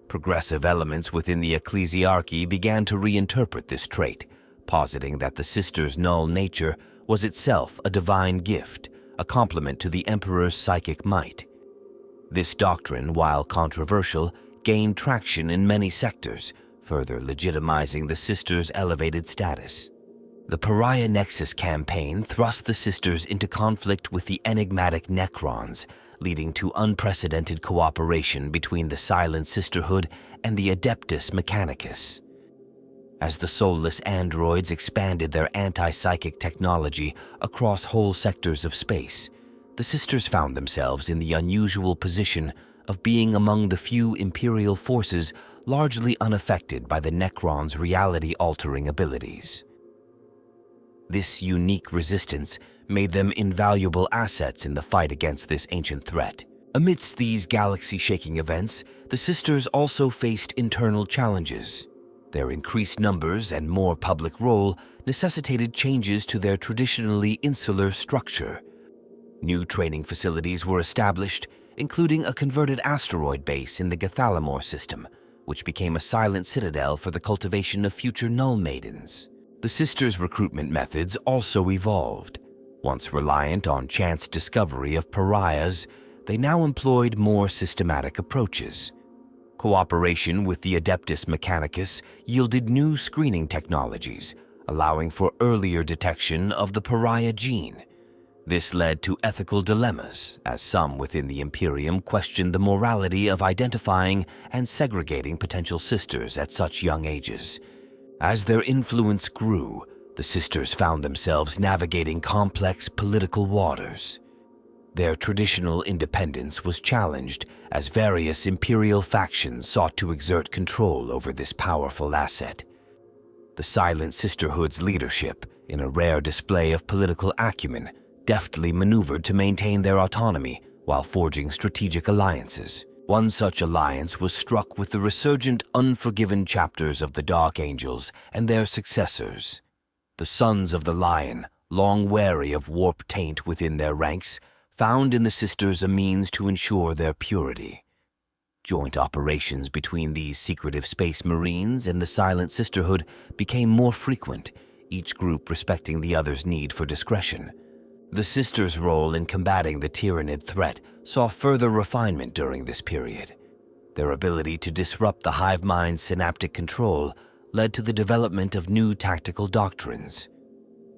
Progressive elements within the ecclesiarchy began to reinterpret this trait, positing that the Sisters' null nature was itself a divine gift, a complement to the Emperor's psychic might. This doctrine, while controversial, gained traction in many sectors, further legitimizing the Sisters' elevated status. The Pariah Nexus campaign thrust the Sisters into conflict with the enigmatic Necrons, leading to unprecedented cooperation between the Silent Sisterhood and the Adeptus Mechanicus. As the soulless androids expanded their anti-psychic technology across whole sectors of space, the Sisters found themselves in the unusual position of being among the few Imperial forces largely unaffected by the Necrons' reality-altering abilities. This unique resistance made them invaluable assets in the fight against this ancient threat. Amidst these galaxy-shaking events, the Sisters also faced internal challenges. Their increased numbers and more public role necessitated changes to their traditionally insular structure. New training facilities were established, including a converted asteroid base in the Gathalamor system, which became a silent citadel for the cultivation of future Null Maidens. The Sisters' recruitment methods also evolved. Once reliant on chance discovery of pariahs, they now employed more systematic approaches. Cooperation with the Adeptus Mechanicus yielded new screening technologies, allowing for earlier detection of the Pariah Gene. This led to ethical dilemmas, as some within the Imperium questioned the morality of identifying and segregating potential sisters at such young ages. As their influence grew, the sisters found themselves navigating complex political waters. Their traditional independence was challenged as various Imperial factions sought to exert control over this powerful asset. The Silent Sisterhood's leadership, in a rare display of political acumen, deftly maneuvered to maintain their autonomy while forging strategic alliances. One such alliance was struck with the resurgent, unforgiven chapters of the Dark Angels and their successors. The Sons of the Lion, long wary of warp taint within their ranks, found in the sisters a means to ensure their purity. Joint operations between these secretive space marines and the Silent Sisterhood became more frequent, each group respecting the other's need for discretion. The sisters' role in combating the Tyranid threat saw further refinement during this period. Their ability to disrupt the hive mind's synaptic control led to the development of new tactical doctrines.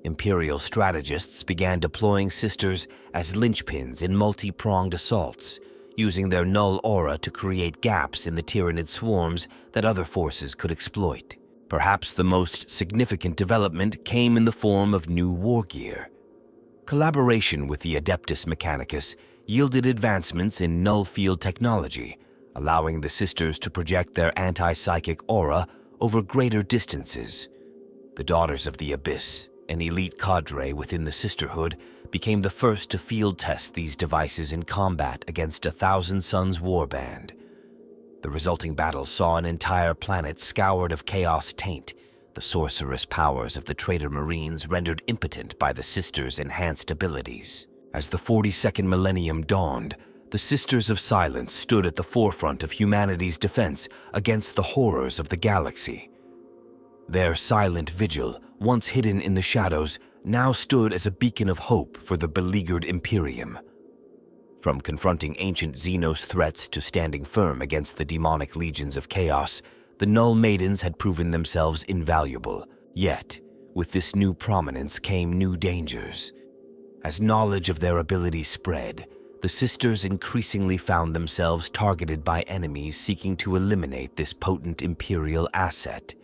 Imperial strategists began deploying sisters as linchpins in multi-pronged assaults, using their null aura to create gaps in the Tyranid swarms that other forces could exploit. Perhaps the most significant development came in the form of new war gear. Collaboration with the Adeptus Mechanicus yielded advancements in null field technology, allowing the sisters to project their anti-psychic aura over greater distances. The Daughters of the Abyss, an elite cadre within the Sisterhood, became the first to field test these devices in combat against a Thousand Suns warband. The resulting battle saw an entire planet scoured of chaos taint, the sorcerous powers of the traitor marines rendered impotent by the sisters' enhanced abilities. As the 42nd millennium dawned, the Sisters of Silence stood at the forefront of humanity's defense against the horrors of the galaxy. Their silent vigil, once hidden in the shadows, now stood as a beacon of hope for the beleaguered Imperium. From confronting ancient Xenos threats to standing firm against the demonic legions of chaos, the Null Maidens had proven themselves invaluable. Yet, with this new prominence came new dangers. As knowledge of their abilities spread, the sisters increasingly found themselves targeted by enemies seeking to eliminate this potent Imperial asset.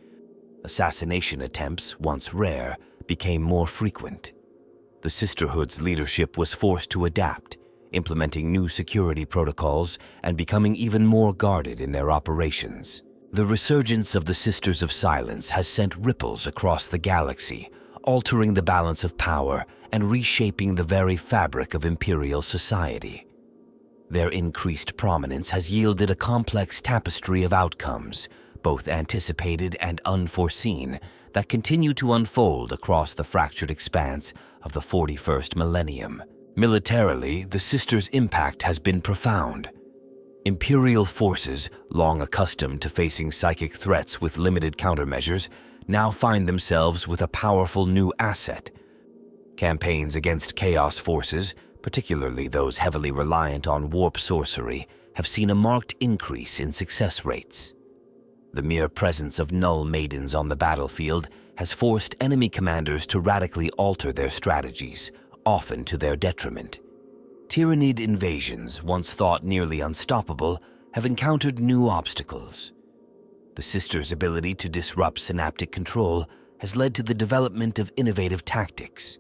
Assassination attempts, once rare, became more frequent. The Sisterhood's leadership was forced to adapt, implementing new security protocols and becoming even more guarded in their operations. The resurgence of the Sisters of Silence has sent ripples across the galaxy, altering the balance of power and reshaping the very fabric of Imperial society. Their increased prominence has yielded a complex tapestry of outcomes, both anticipated and unforeseen, that continue to unfold across the fractured expanse of the 41st millennium. Militarily, the Sisters' impact has been profound. Imperial forces, long accustomed to facing psychic threats with limited countermeasures, now find themselves with a powerful new asset. Campaigns against chaos forces, particularly those heavily reliant on warp sorcery, have seen a marked increase in success rates. The mere presence of Null Maidens on the battlefield has forced enemy commanders to radically alter their strategies, often to their detriment. Tyranid invasions, once thought nearly unstoppable, have encountered new obstacles. The Sisters' ability to disrupt synaptic control has led to the development of innovative tactics.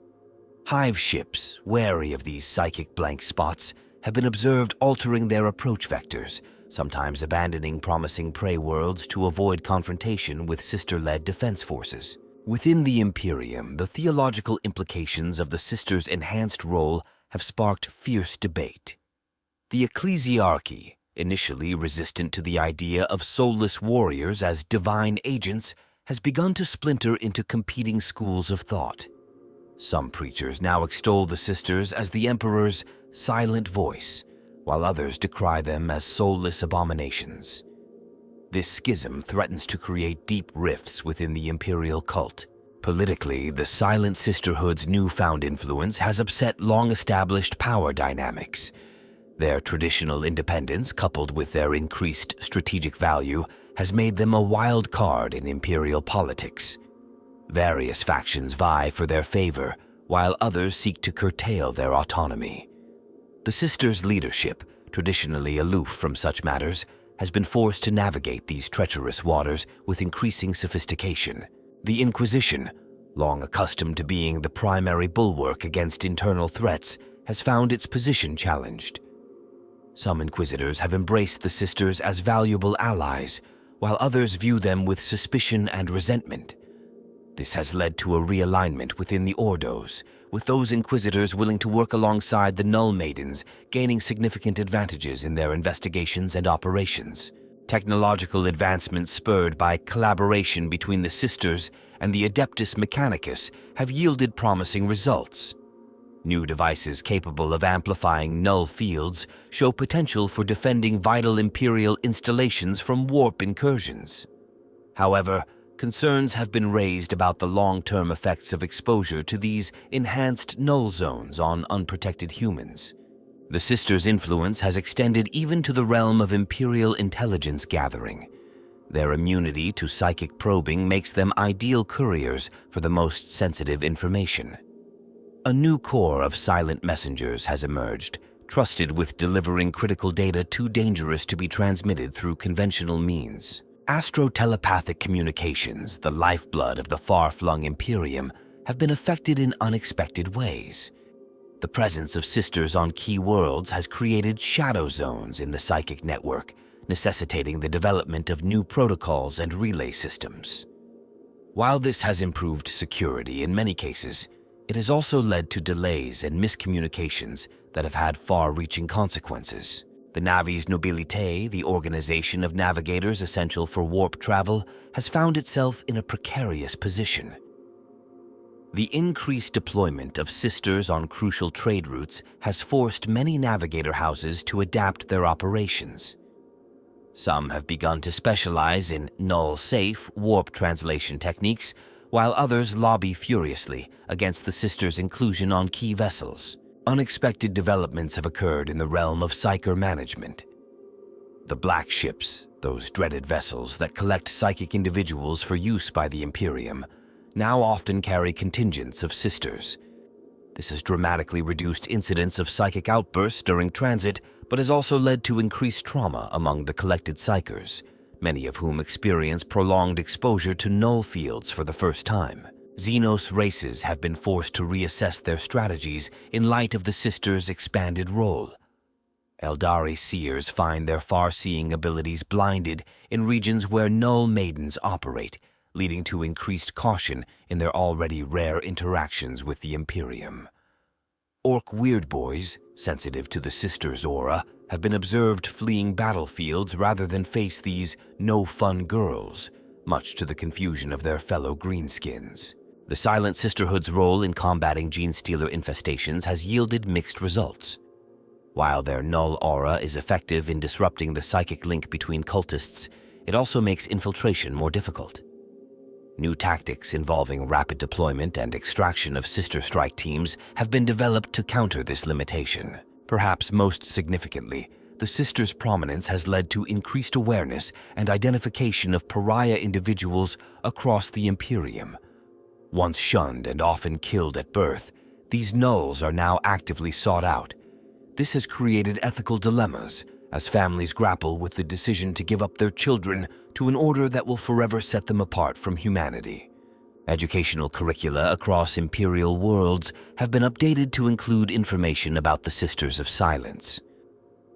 Hive ships, wary of these psychic blank spots, have been observed altering their approach vectors, sometimes abandoning promising prey worlds to avoid confrontation with sister-led defense forces. Within the Imperium, the theological implications of the Sisters' enhanced role have sparked fierce debate. The ecclesiarchy, initially resistant to the idea of soulless warriors as divine agents, has begun to splinter into competing schools of thought. Some preachers now extol the Sisters as the Emperor's silent voice, while others decry them as soulless abominations. This schism threatens to create deep rifts within the Imperial cult. Politically, the Silent Sisterhood's newfound influence has upset long-established power dynamics. Their traditional independence, coupled with their increased strategic value, has made them a wild card in Imperial politics. Various factions vie for their favor, while others seek to curtail their autonomy. The Sisters' leadership, traditionally aloof from such matters, has been forced to navigate these treacherous waters with increasing sophistication. The Inquisition, long accustomed to being the primary bulwark against internal threats, has found its position challenged. Some Inquisitors have embraced the Sisters as valuable allies, while others view them with suspicion and resentment. This has led to a realignment within the Ordos, with those Inquisitors willing to work alongside the Null Maidens, gaining significant advantages in their investigations and operations. Technological advancements spurred by collaboration between the Sisters and the Adeptus Mechanicus have yielded promising results. New devices capable of amplifying null fields show potential for defending vital Imperial installations from warp incursions. However, concerns have been raised about the long-term effects of exposure to these enhanced null zones on unprotected humans. The Sisters' influence has extended even to the realm of Imperial intelligence gathering. Their immunity to psychic probing makes them ideal couriers for the most sensitive information. A new corps of silent messengers has emerged, trusted with delivering critical data too dangerous to be transmitted through conventional means. Astro-telepathic communications, the lifeblood of the far-flung Imperium, have been affected in unexpected ways. The presence of Sisters on key worlds has created shadow zones in the psychic network, necessitating the development of new protocols and relay systems. While this has improved security in many cases, it has also led to delays and miscommunications that have had far-reaching consequences. The Navis Nobilitae, the organization of navigators essential for warp travel, has found itself in a precarious position. The increased deployment of Sisters on crucial trade routes has forced many navigator houses to adapt their operations. Some have begun to specialize in null-safe warp translation techniques, while others lobby furiously against the Sisters' inclusion on key vessels. Unexpected developments have occurred in the realm of psyker management. The Black Ships, those dreaded vessels that collect psychic individuals for use by the Imperium, now often carry contingents of Sisters. This has dramatically reduced incidents of psychic outbursts during transit, but has also led to increased trauma among the collected psychers, many of whom experience prolonged exposure to null fields for the first time. Xenos races have been forced to reassess their strategies in light of the Sisters' expanded role. Aeldari seers find their far-seeing abilities blinded in regions where null maidens operate, leading to increased caution in their already rare interactions with the Imperium. Orc weirdboys, sensitive to the Sisters' aura, have been observed fleeing battlefields rather than face these no-fun girls, much to the confusion of their fellow greenskins. The Silent Sisterhood's role in combating gene-stealer infestations has yielded mixed results. While their null aura is effective in disrupting the psychic link between cultists, it also makes infiltration more difficult. New tactics involving rapid deployment and extraction of sister strike teams have been developed to counter this limitation. Perhaps most significantly, the Sisters' prominence has led to increased awareness and identification of pariah individuals across the Imperium. Once shunned and often killed at birth, these nulls are now actively sought out. This has created ethical dilemmas as families grapple with the decision to give up their children to an order that will forever set them apart from humanity. Educational curricula across Imperial worlds have been updated to include information about the Sisters of Silence.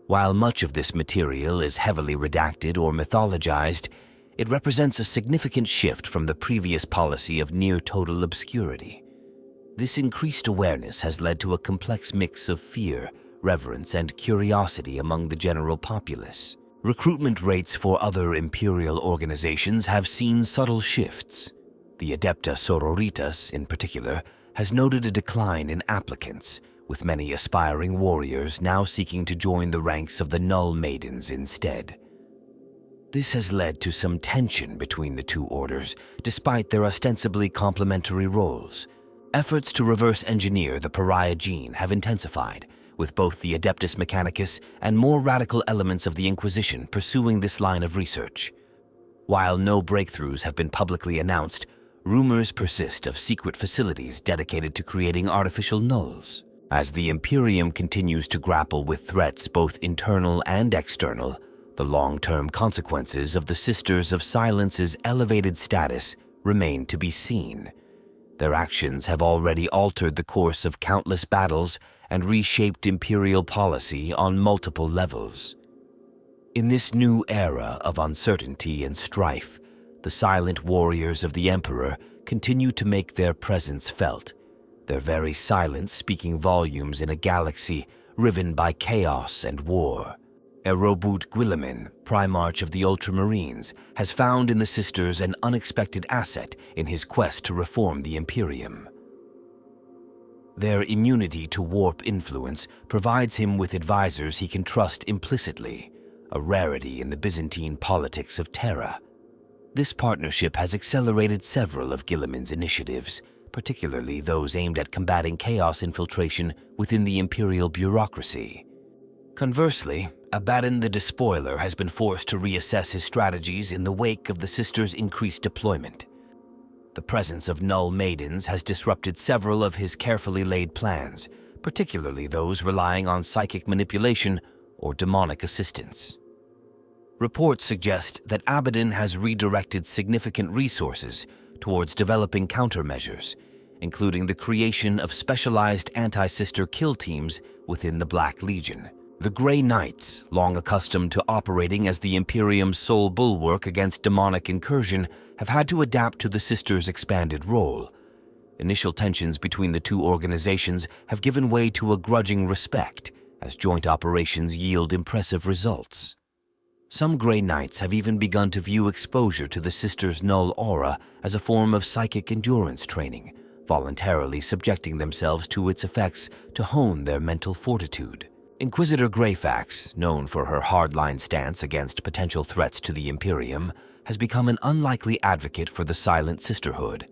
While much of this material is heavily redacted or mythologized, it represents a significant shift from the previous policy of near-total obscurity. This increased awareness has led to a complex mix of fear, reverence, and curiosity among the general populace. Recruitment rates for other Imperial organizations have seen subtle shifts. The Adepta Sororitas, in particular, has noted a decline in applicants, with many aspiring warriors now seeking to join the ranks of the Null Maidens instead. This has led to some tension between the two orders, despite their ostensibly complementary roles. Efforts to reverse engineer the Pariah Gene have intensified, with both the Adeptus Mechanicus and more radical elements of the Inquisition pursuing this line of research. While no breakthroughs have been publicly announced, rumors persist of secret facilities dedicated to creating artificial nulls. As the Imperium continues to grapple with threats both internal and external, the long-term consequences of the Sisters of Silence's elevated status remain to be seen. Their actions have already altered the course of countless battles and reshaped Imperial policy on multiple levels. In this new era of uncertainty and strife, the silent warriors of the Emperor continue to make their presence felt, their very silence speaking volumes in a galaxy riven by chaos and war. Erobut Guilliman, Primarch of the Ultramarines, has found in the Sisters an unexpected asset in his quest to reform the Imperium. Their immunity to warp influence provides him with advisors he can trust implicitly, a rarity in the Byzantine politics of Terra. This partnership has accelerated several of Guilliman's initiatives, particularly those aimed at combating chaos infiltration within the imperial bureaucracy. Conversely, Abaddon the Despoiler has been forced to reassess his strategies in the wake of the Sisters' increased deployment. The presence of Null Maidens has disrupted several of his carefully laid plans, particularly those relying on psychic manipulation or demonic assistance. Reports suggest that Abaddon has redirected significant resources towards developing countermeasures, including the creation of specialized anti-sister kill teams within the Black Legion. The Grey Knights, long accustomed to operating as the Imperium's sole bulwark against demonic incursion, have had to adapt to the Sisters' expanded role. Initial tensions between the two organizations have given way to a grudging respect as joint operations yield impressive results. Some Grey Knights have even begun to view exposure to the Sisters' null aura as a form of psychic endurance training, voluntarily subjecting themselves to its effects to hone their mental fortitude. Inquisitor Greyfax, known for her hardline stance against potential threats to the Imperium, has become an unlikely advocate for the Silent Sisterhood.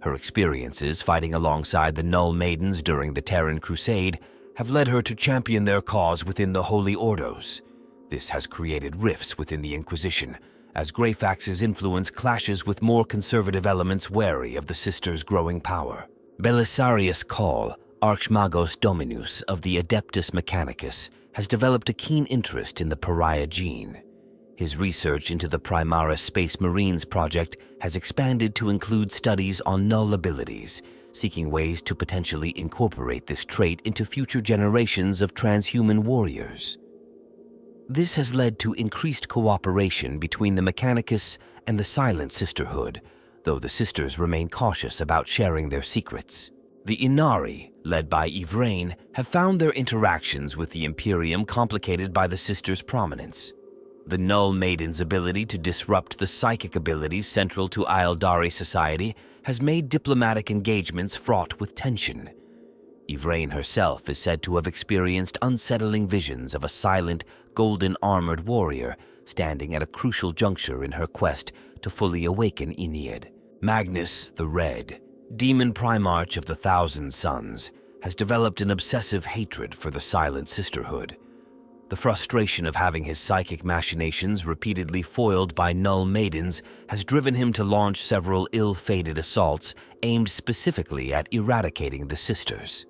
Her experiences fighting alongside the Null Maidens during the Terran Crusade have led her to champion their cause within the Holy Ordos. This has created rifts within the Inquisition, as Greyfax's influence clashes with more conservative elements wary of the Sisters' growing power. Belisarius Call, Archmagos Dominus of the Adeptus Mechanicus, has developed a keen interest in the Pariah Gene. His research into the Primaris Space Marines project has expanded to include studies on null abilities, seeking ways to potentially incorporate this trait into future generations of transhuman warriors. This has led to increased cooperation between the Mechanicus and the Silent Sisterhood, though the Sisters remain cautious about sharing their secrets. The Inari, led by Yvraine, have found their interactions with the Imperium complicated by the Sisters' prominence. The Null Maiden's ability to disrupt the psychic abilities central to Aeldari society has made diplomatic engagements fraught with tension. Yvraine herself is said to have experienced unsettling visions of a silent, golden-armored warrior standing at a crucial juncture in her quest to fully awaken Aeneid. Magnus the Red, Demon Primarch of the Thousand Suns, has developed an obsessive hatred for the Silent Sisterhood. The frustration of having his psychic machinations repeatedly foiled by Null Maidens has driven him to launch several ill-fated assaults aimed specifically at eradicating the Sisters.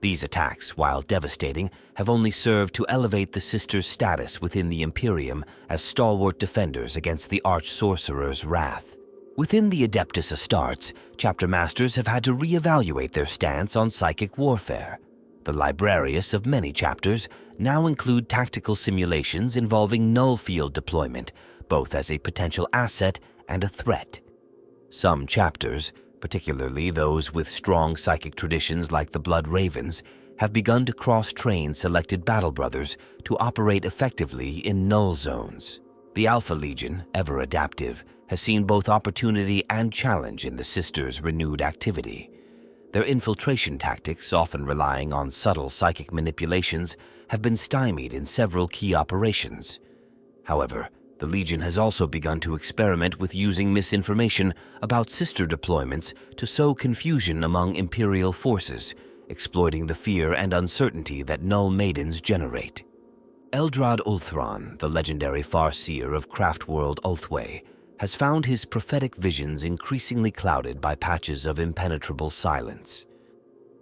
These attacks, while devastating, have only served to elevate the Sisters' status within the Imperium as stalwart defenders against the Arch-Sorcerer's wrath. Within the Adeptus Astartes, chapter masters have had to re-evaluate their stance on psychic warfare. The librarius of many chapters now include tactical simulations involving null field deployment, both as a potential asset and a threat. Some chapters, particularly those with strong psychic traditions like the Blood Ravens, have begun to cross-train selected battle brothers to operate effectively in null zones. The Alpha Legion, ever adaptive, has seen both opportunity and challenge in the Sisters' renewed activity. Their infiltration tactics, often relying on subtle psychic manipulations, have been stymied in several key operations. However, the Legion has also begun to experiment with using misinformation about sister deployments to sow confusion among Imperial forces, exploiting the fear and uncertainty that Null Maidens generate. Eldrad Ulthron, the legendary Farseer of Craftworld Ulthwé, has found his prophetic visions increasingly clouded by patches of impenetrable silence.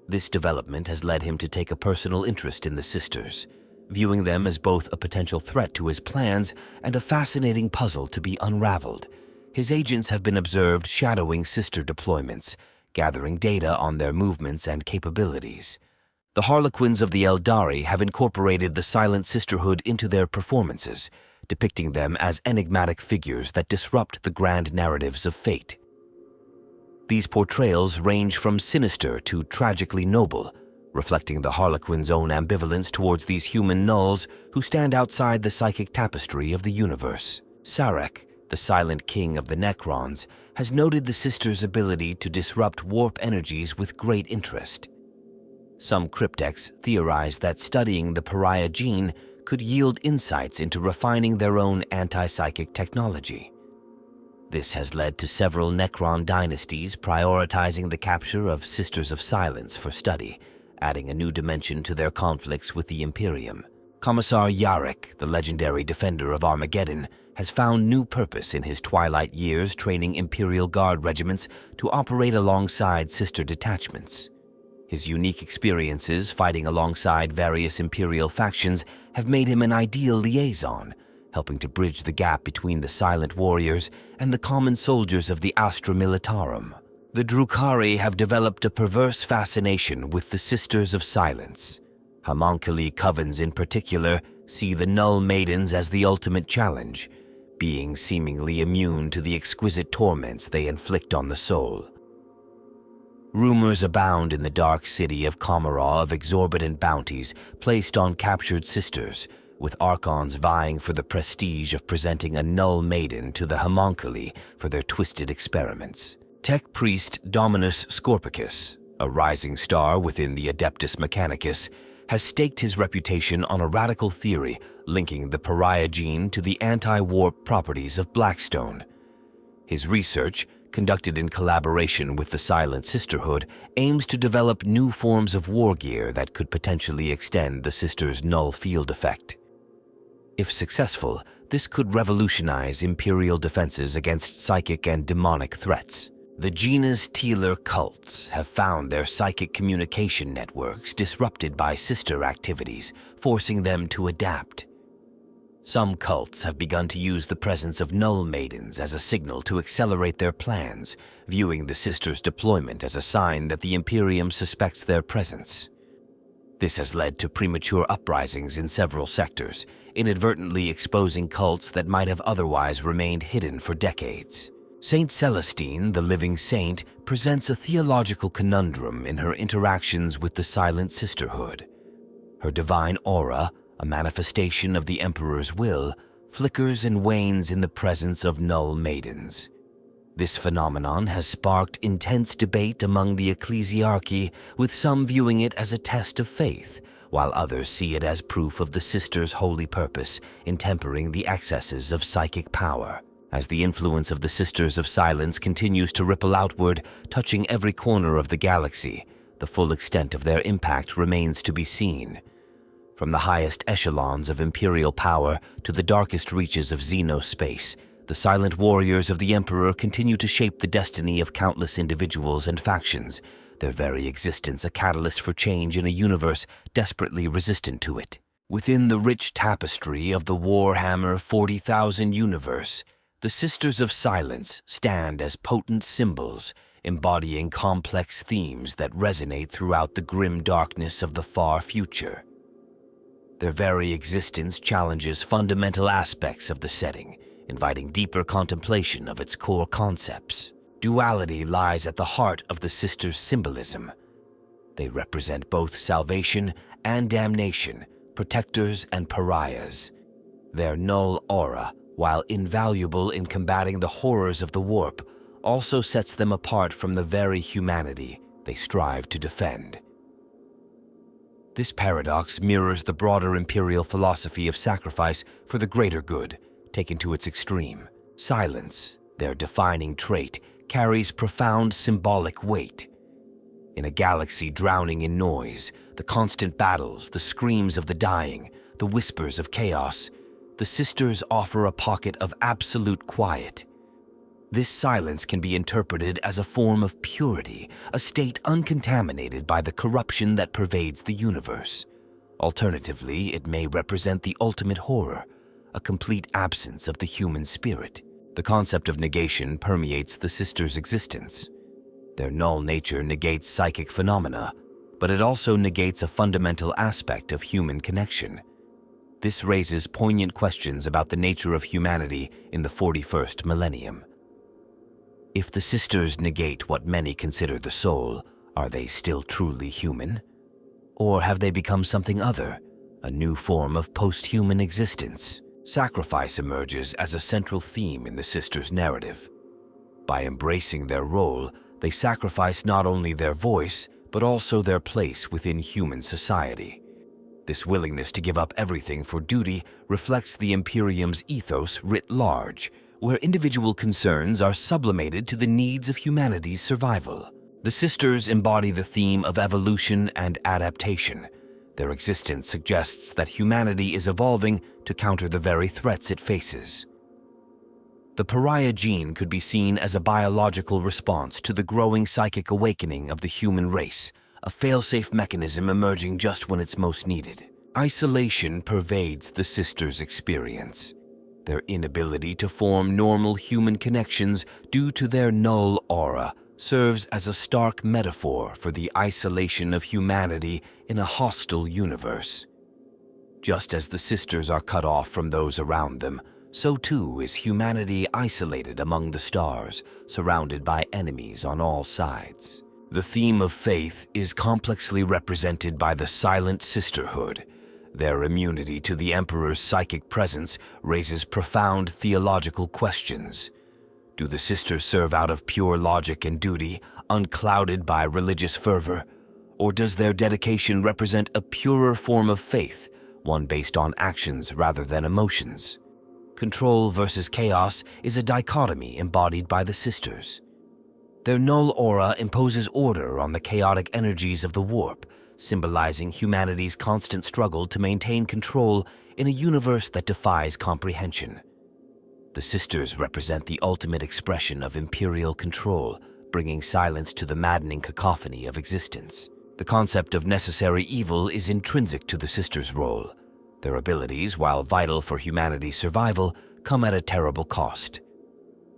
This development has led him to take a personal interest in the Sisters, viewing them as both a potential threat to his plans and a fascinating puzzle to be unraveled. His agents have been observed shadowing Sister deployments, gathering data on their movements and capabilities. The Harlequins of the Aeldari have incorporated the Silent Sisterhood into their performances, depicting them as enigmatic figures that disrupt the grand narratives of fate. These portrayals range from sinister to tragically noble, reflecting the Harlequins' own ambivalence towards these human nulls who stand outside the psychic tapestry of the universe. Sarek, the silent king of the Necrons, has noted the Sisters' ability to disrupt warp energies with great interest. Some cryptecs theorize that studying the Pariah Gene could yield insights into refining their own anti-psychic technology. This has led to several Necron dynasties prioritizing the capture of Sisters of Silence for study, adding a new dimension to their conflicts with the Imperium. Commissar Yarrick, the legendary defender of Armageddon, has found new purpose in his twilight years training Imperial Guard regiments to operate alongside Sister detachments. His unique experiences fighting alongside various Imperial factions have made him an ideal liaison, helping to bridge the gap between the silent warriors and the common soldiers of the Astra Militarum. The Drukhari have developed a perverse fascination with the Sisters of Silence. Homunculi covens in particular see the Null Maidens as the ultimate challenge, being seemingly immune to the exquisite torments they inflict on the soul. Rumors abound in the dark city of Kamara of exorbitant bounties placed on captured Sisters, with Archons vying for the prestige of presenting a Null Maiden to the Homunculi for their twisted experiments. Tech priest Dominus Scorpicus, a rising star within the Adeptus Mechanicus, has staked his reputation on a radical theory linking the Pariah Gene to the anti-warp properties of Blackstone. His research, conducted in collaboration with the Silent Sisterhood, aims to develop new forms of war gear that could potentially extend the Sisters' null field effect. If successful, this could revolutionize Imperial defenses against psychic and demonic threats. The Gena's Teeler cults have found their psychic communication networks disrupted by Sister activities, forcing them to adapt. Some cults have begun to use the presence of Null Maidens as a signal to accelerate their plans, viewing the Sisters' deployment as a sign that the Imperium suspects their presence. This has led to premature uprisings in several sectors, inadvertently exposing cults that might have otherwise remained hidden for decades. Saint Celestine, the living saint, presents a theological conundrum in her interactions with the Silent Sisterhood. Her divine aura, a manifestation of the Emperor's will, flickers and wanes in the presence of Null Maidens. This phenomenon has sparked intense debate among the ecclesiarchy, with some viewing it as a test of faith, while others see it as proof of the Sisters' holy purpose in tempering the excesses of psychic power. As the influence of the Sisters of Silence continues to ripple outward, touching every corner of the galaxy, the full extent of their impact remains to be seen. From the highest echelons of Imperial power to the darkest reaches of Xenospace, the silent warriors of the Emperor continue to shape the destiny of countless individuals and factions, their very existence a catalyst for change in a universe desperately resistant to it. Within the rich tapestry of the Warhammer 40,000 universe, the Sisters of Silence stand as potent symbols, embodying complex themes that resonate throughout the grim darkness of the far future. Their very existence challenges fundamental aspects of the setting, inviting deeper contemplation of its core concepts. Duality lies at the heart of the Sisters' symbolism. They represent both salvation and damnation, protectors and pariahs. Their null aura, while invaluable in combating the horrors of the warp, also sets them apart from the very humanity they strive to defend. This paradox mirrors the broader Imperial philosophy of sacrifice for the greater good, taken to its extreme. Silence, their defining trait, carries profound symbolic weight. In a galaxy drowning in noise, the constant battles, the screams of the dying, the whispers of chaos, the Sisters offer a pocket of absolute quiet. This silence can be interpreted as a form of purity, a state uncontaminated by the corruption that pervades the universe. Alternatively, it may represent the ultimate horror, a complete absence of the human spirit. The concept of negation permeates the sisters' existence. Their null nature negates psychic phenomena, but it also negates a fundamental aspect of human connection. This raises poignant questions about the nature of humanity in the 41st millennium. If the sisters negate what many consider the soul, are they still truly human? Or have they become something other, a new form of post-human existence? Sacrifice emerges as a central theme in the sisters' narrative. By embracing their role, they sacrifice not only their voice, but also their place within human society. This willingness to give up everything for duty reflects the Imperium's ethos writ large, where individual concerns are sublimated to the needs of humanity's survival. The sisters embody the theme of evolution and adaptation. Their existence suggests that humanity is evolving to counter the very threats it faces. The Pariah Gene could be seen as a biological response to the growing psychic awakening of the human race, a fail-safe mechanism emerging just when it's most needed. Isolation pervades the sisters' experience. Their inability to form normal human connections due to their null aura serves as a stark metaphor for the isolation of humanity in a hostile universe. Just as the sisters are cut off from those around them, so too is humanity isolated among the stars, surrounded by enemies on all sides. The theme of faith is complexly represented by the Silent Sisterhood. Their immunity to the Emperor's psychic presence raises profound theological questions. Do the sisters serve out of pure logic and duty, unclouded by religious fervor? Or does their dedication represent a purer form of faith, one based on actions rather than emotions? Control versus chaos is a dichotomy embodied by the sisters. Their null aura imposes order on the chaotic energies of the warp, symbolizing humanity's constant struggle to maintain control in a universe that defies comprehension. The sisters represent the ultimate expression of imperial control, bringing silence to the maddening cacophony of existence. The concept of necessary evil is intrinsic to the sisters' role. Their abilities, while vital for humanity's survival, come at a terrible cost.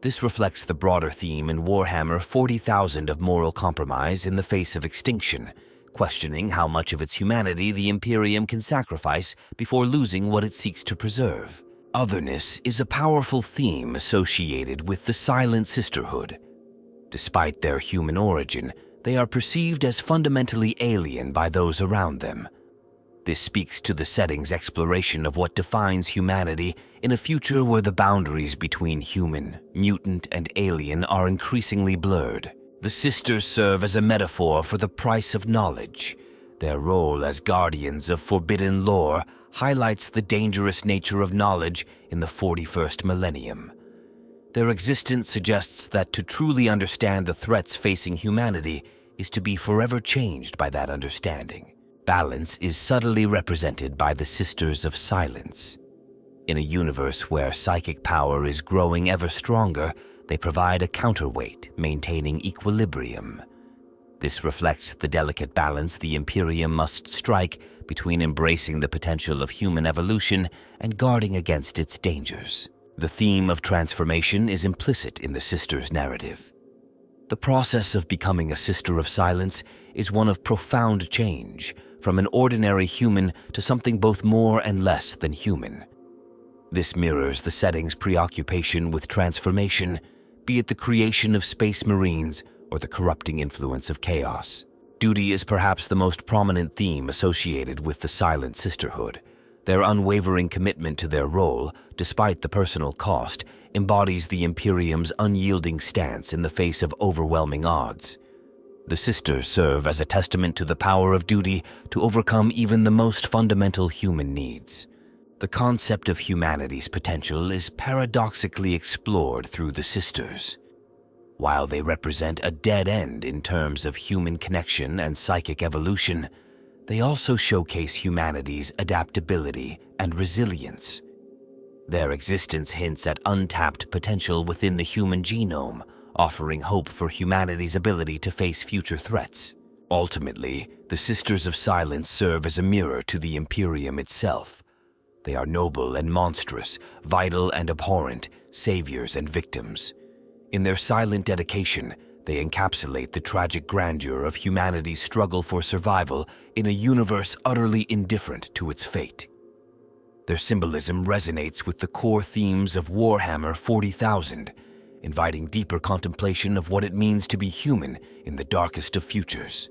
This reflects the broader theme in Warhammer 40,000 of moral compromise in the face of extinction, questioning how much of its humanity the Imperium can sacrifice before losing what it seeks to preserve. Otherness is a powerful theme associated with the Silent Sisterhood. Despite their human origin, they are perceived as fundamentally alien by those around them. This speaks to the setting's exploration of what defines humanity in a future where the boundaries between human, mutant, and alien are increasingly blurred. The sisters serve as a metaphor for the price of knowledge. Their role as guardians of forbidden lore highlights the dangerous nature of knowledge in the 41st millennium. Their existence suggests that to truly understand the threats facing humanity is to be forever changed by that understanding. Balance is subtly represented by the Sisters of Silence. In a universe where psychic power is growing ever stronger, they provide a counterweight, maintaining equilibrium. This reflects the delicate balance the Imperium must strike between embracing the potential of human evolution and guarding against its dangers. The theme of transformation is implicit in the Sisters' narrative. The process of becoming a Sister of Silence is one of profound change, from an ordinary human to something both more and less than human. This mirrors the setting's preoccupation with transformation, be it the creation of space marines or the corrupting influence of chaos. Duty is perhaps the most prominent theme associated with the Silent Sisterhood. Their unwavering commitment to their role, despite the personal cost, embodies the Imperium's unyielding stance in the face of overwhelming odds. The sisters serve as a testament to the power of duty to overcome even the most fundamental human needs. The concept of humanity's potential is paradoxically explored through the sisters. While they represent a dead end in terms of human connection and psychic evolution, they also showcase humanity's adaptability and resilience. Their existence hints at untapped potential within the human genome, offering hope for humanity's ability to face future threats. Ultimately, the Sisters of Silence serve as a mirror to the Imperium itself. They are noble and monstrous, vital and abhorrent, saviors and victims. In their silent dedication, they encapsulate the tragic grandeur of humanity's struggle for survival in a universe utterly indifferent to its fate. Their symbolism resonates with the core themes of Warhammer 40,000, inviting deeper contemplation of what it means to be human in the darkest of futures.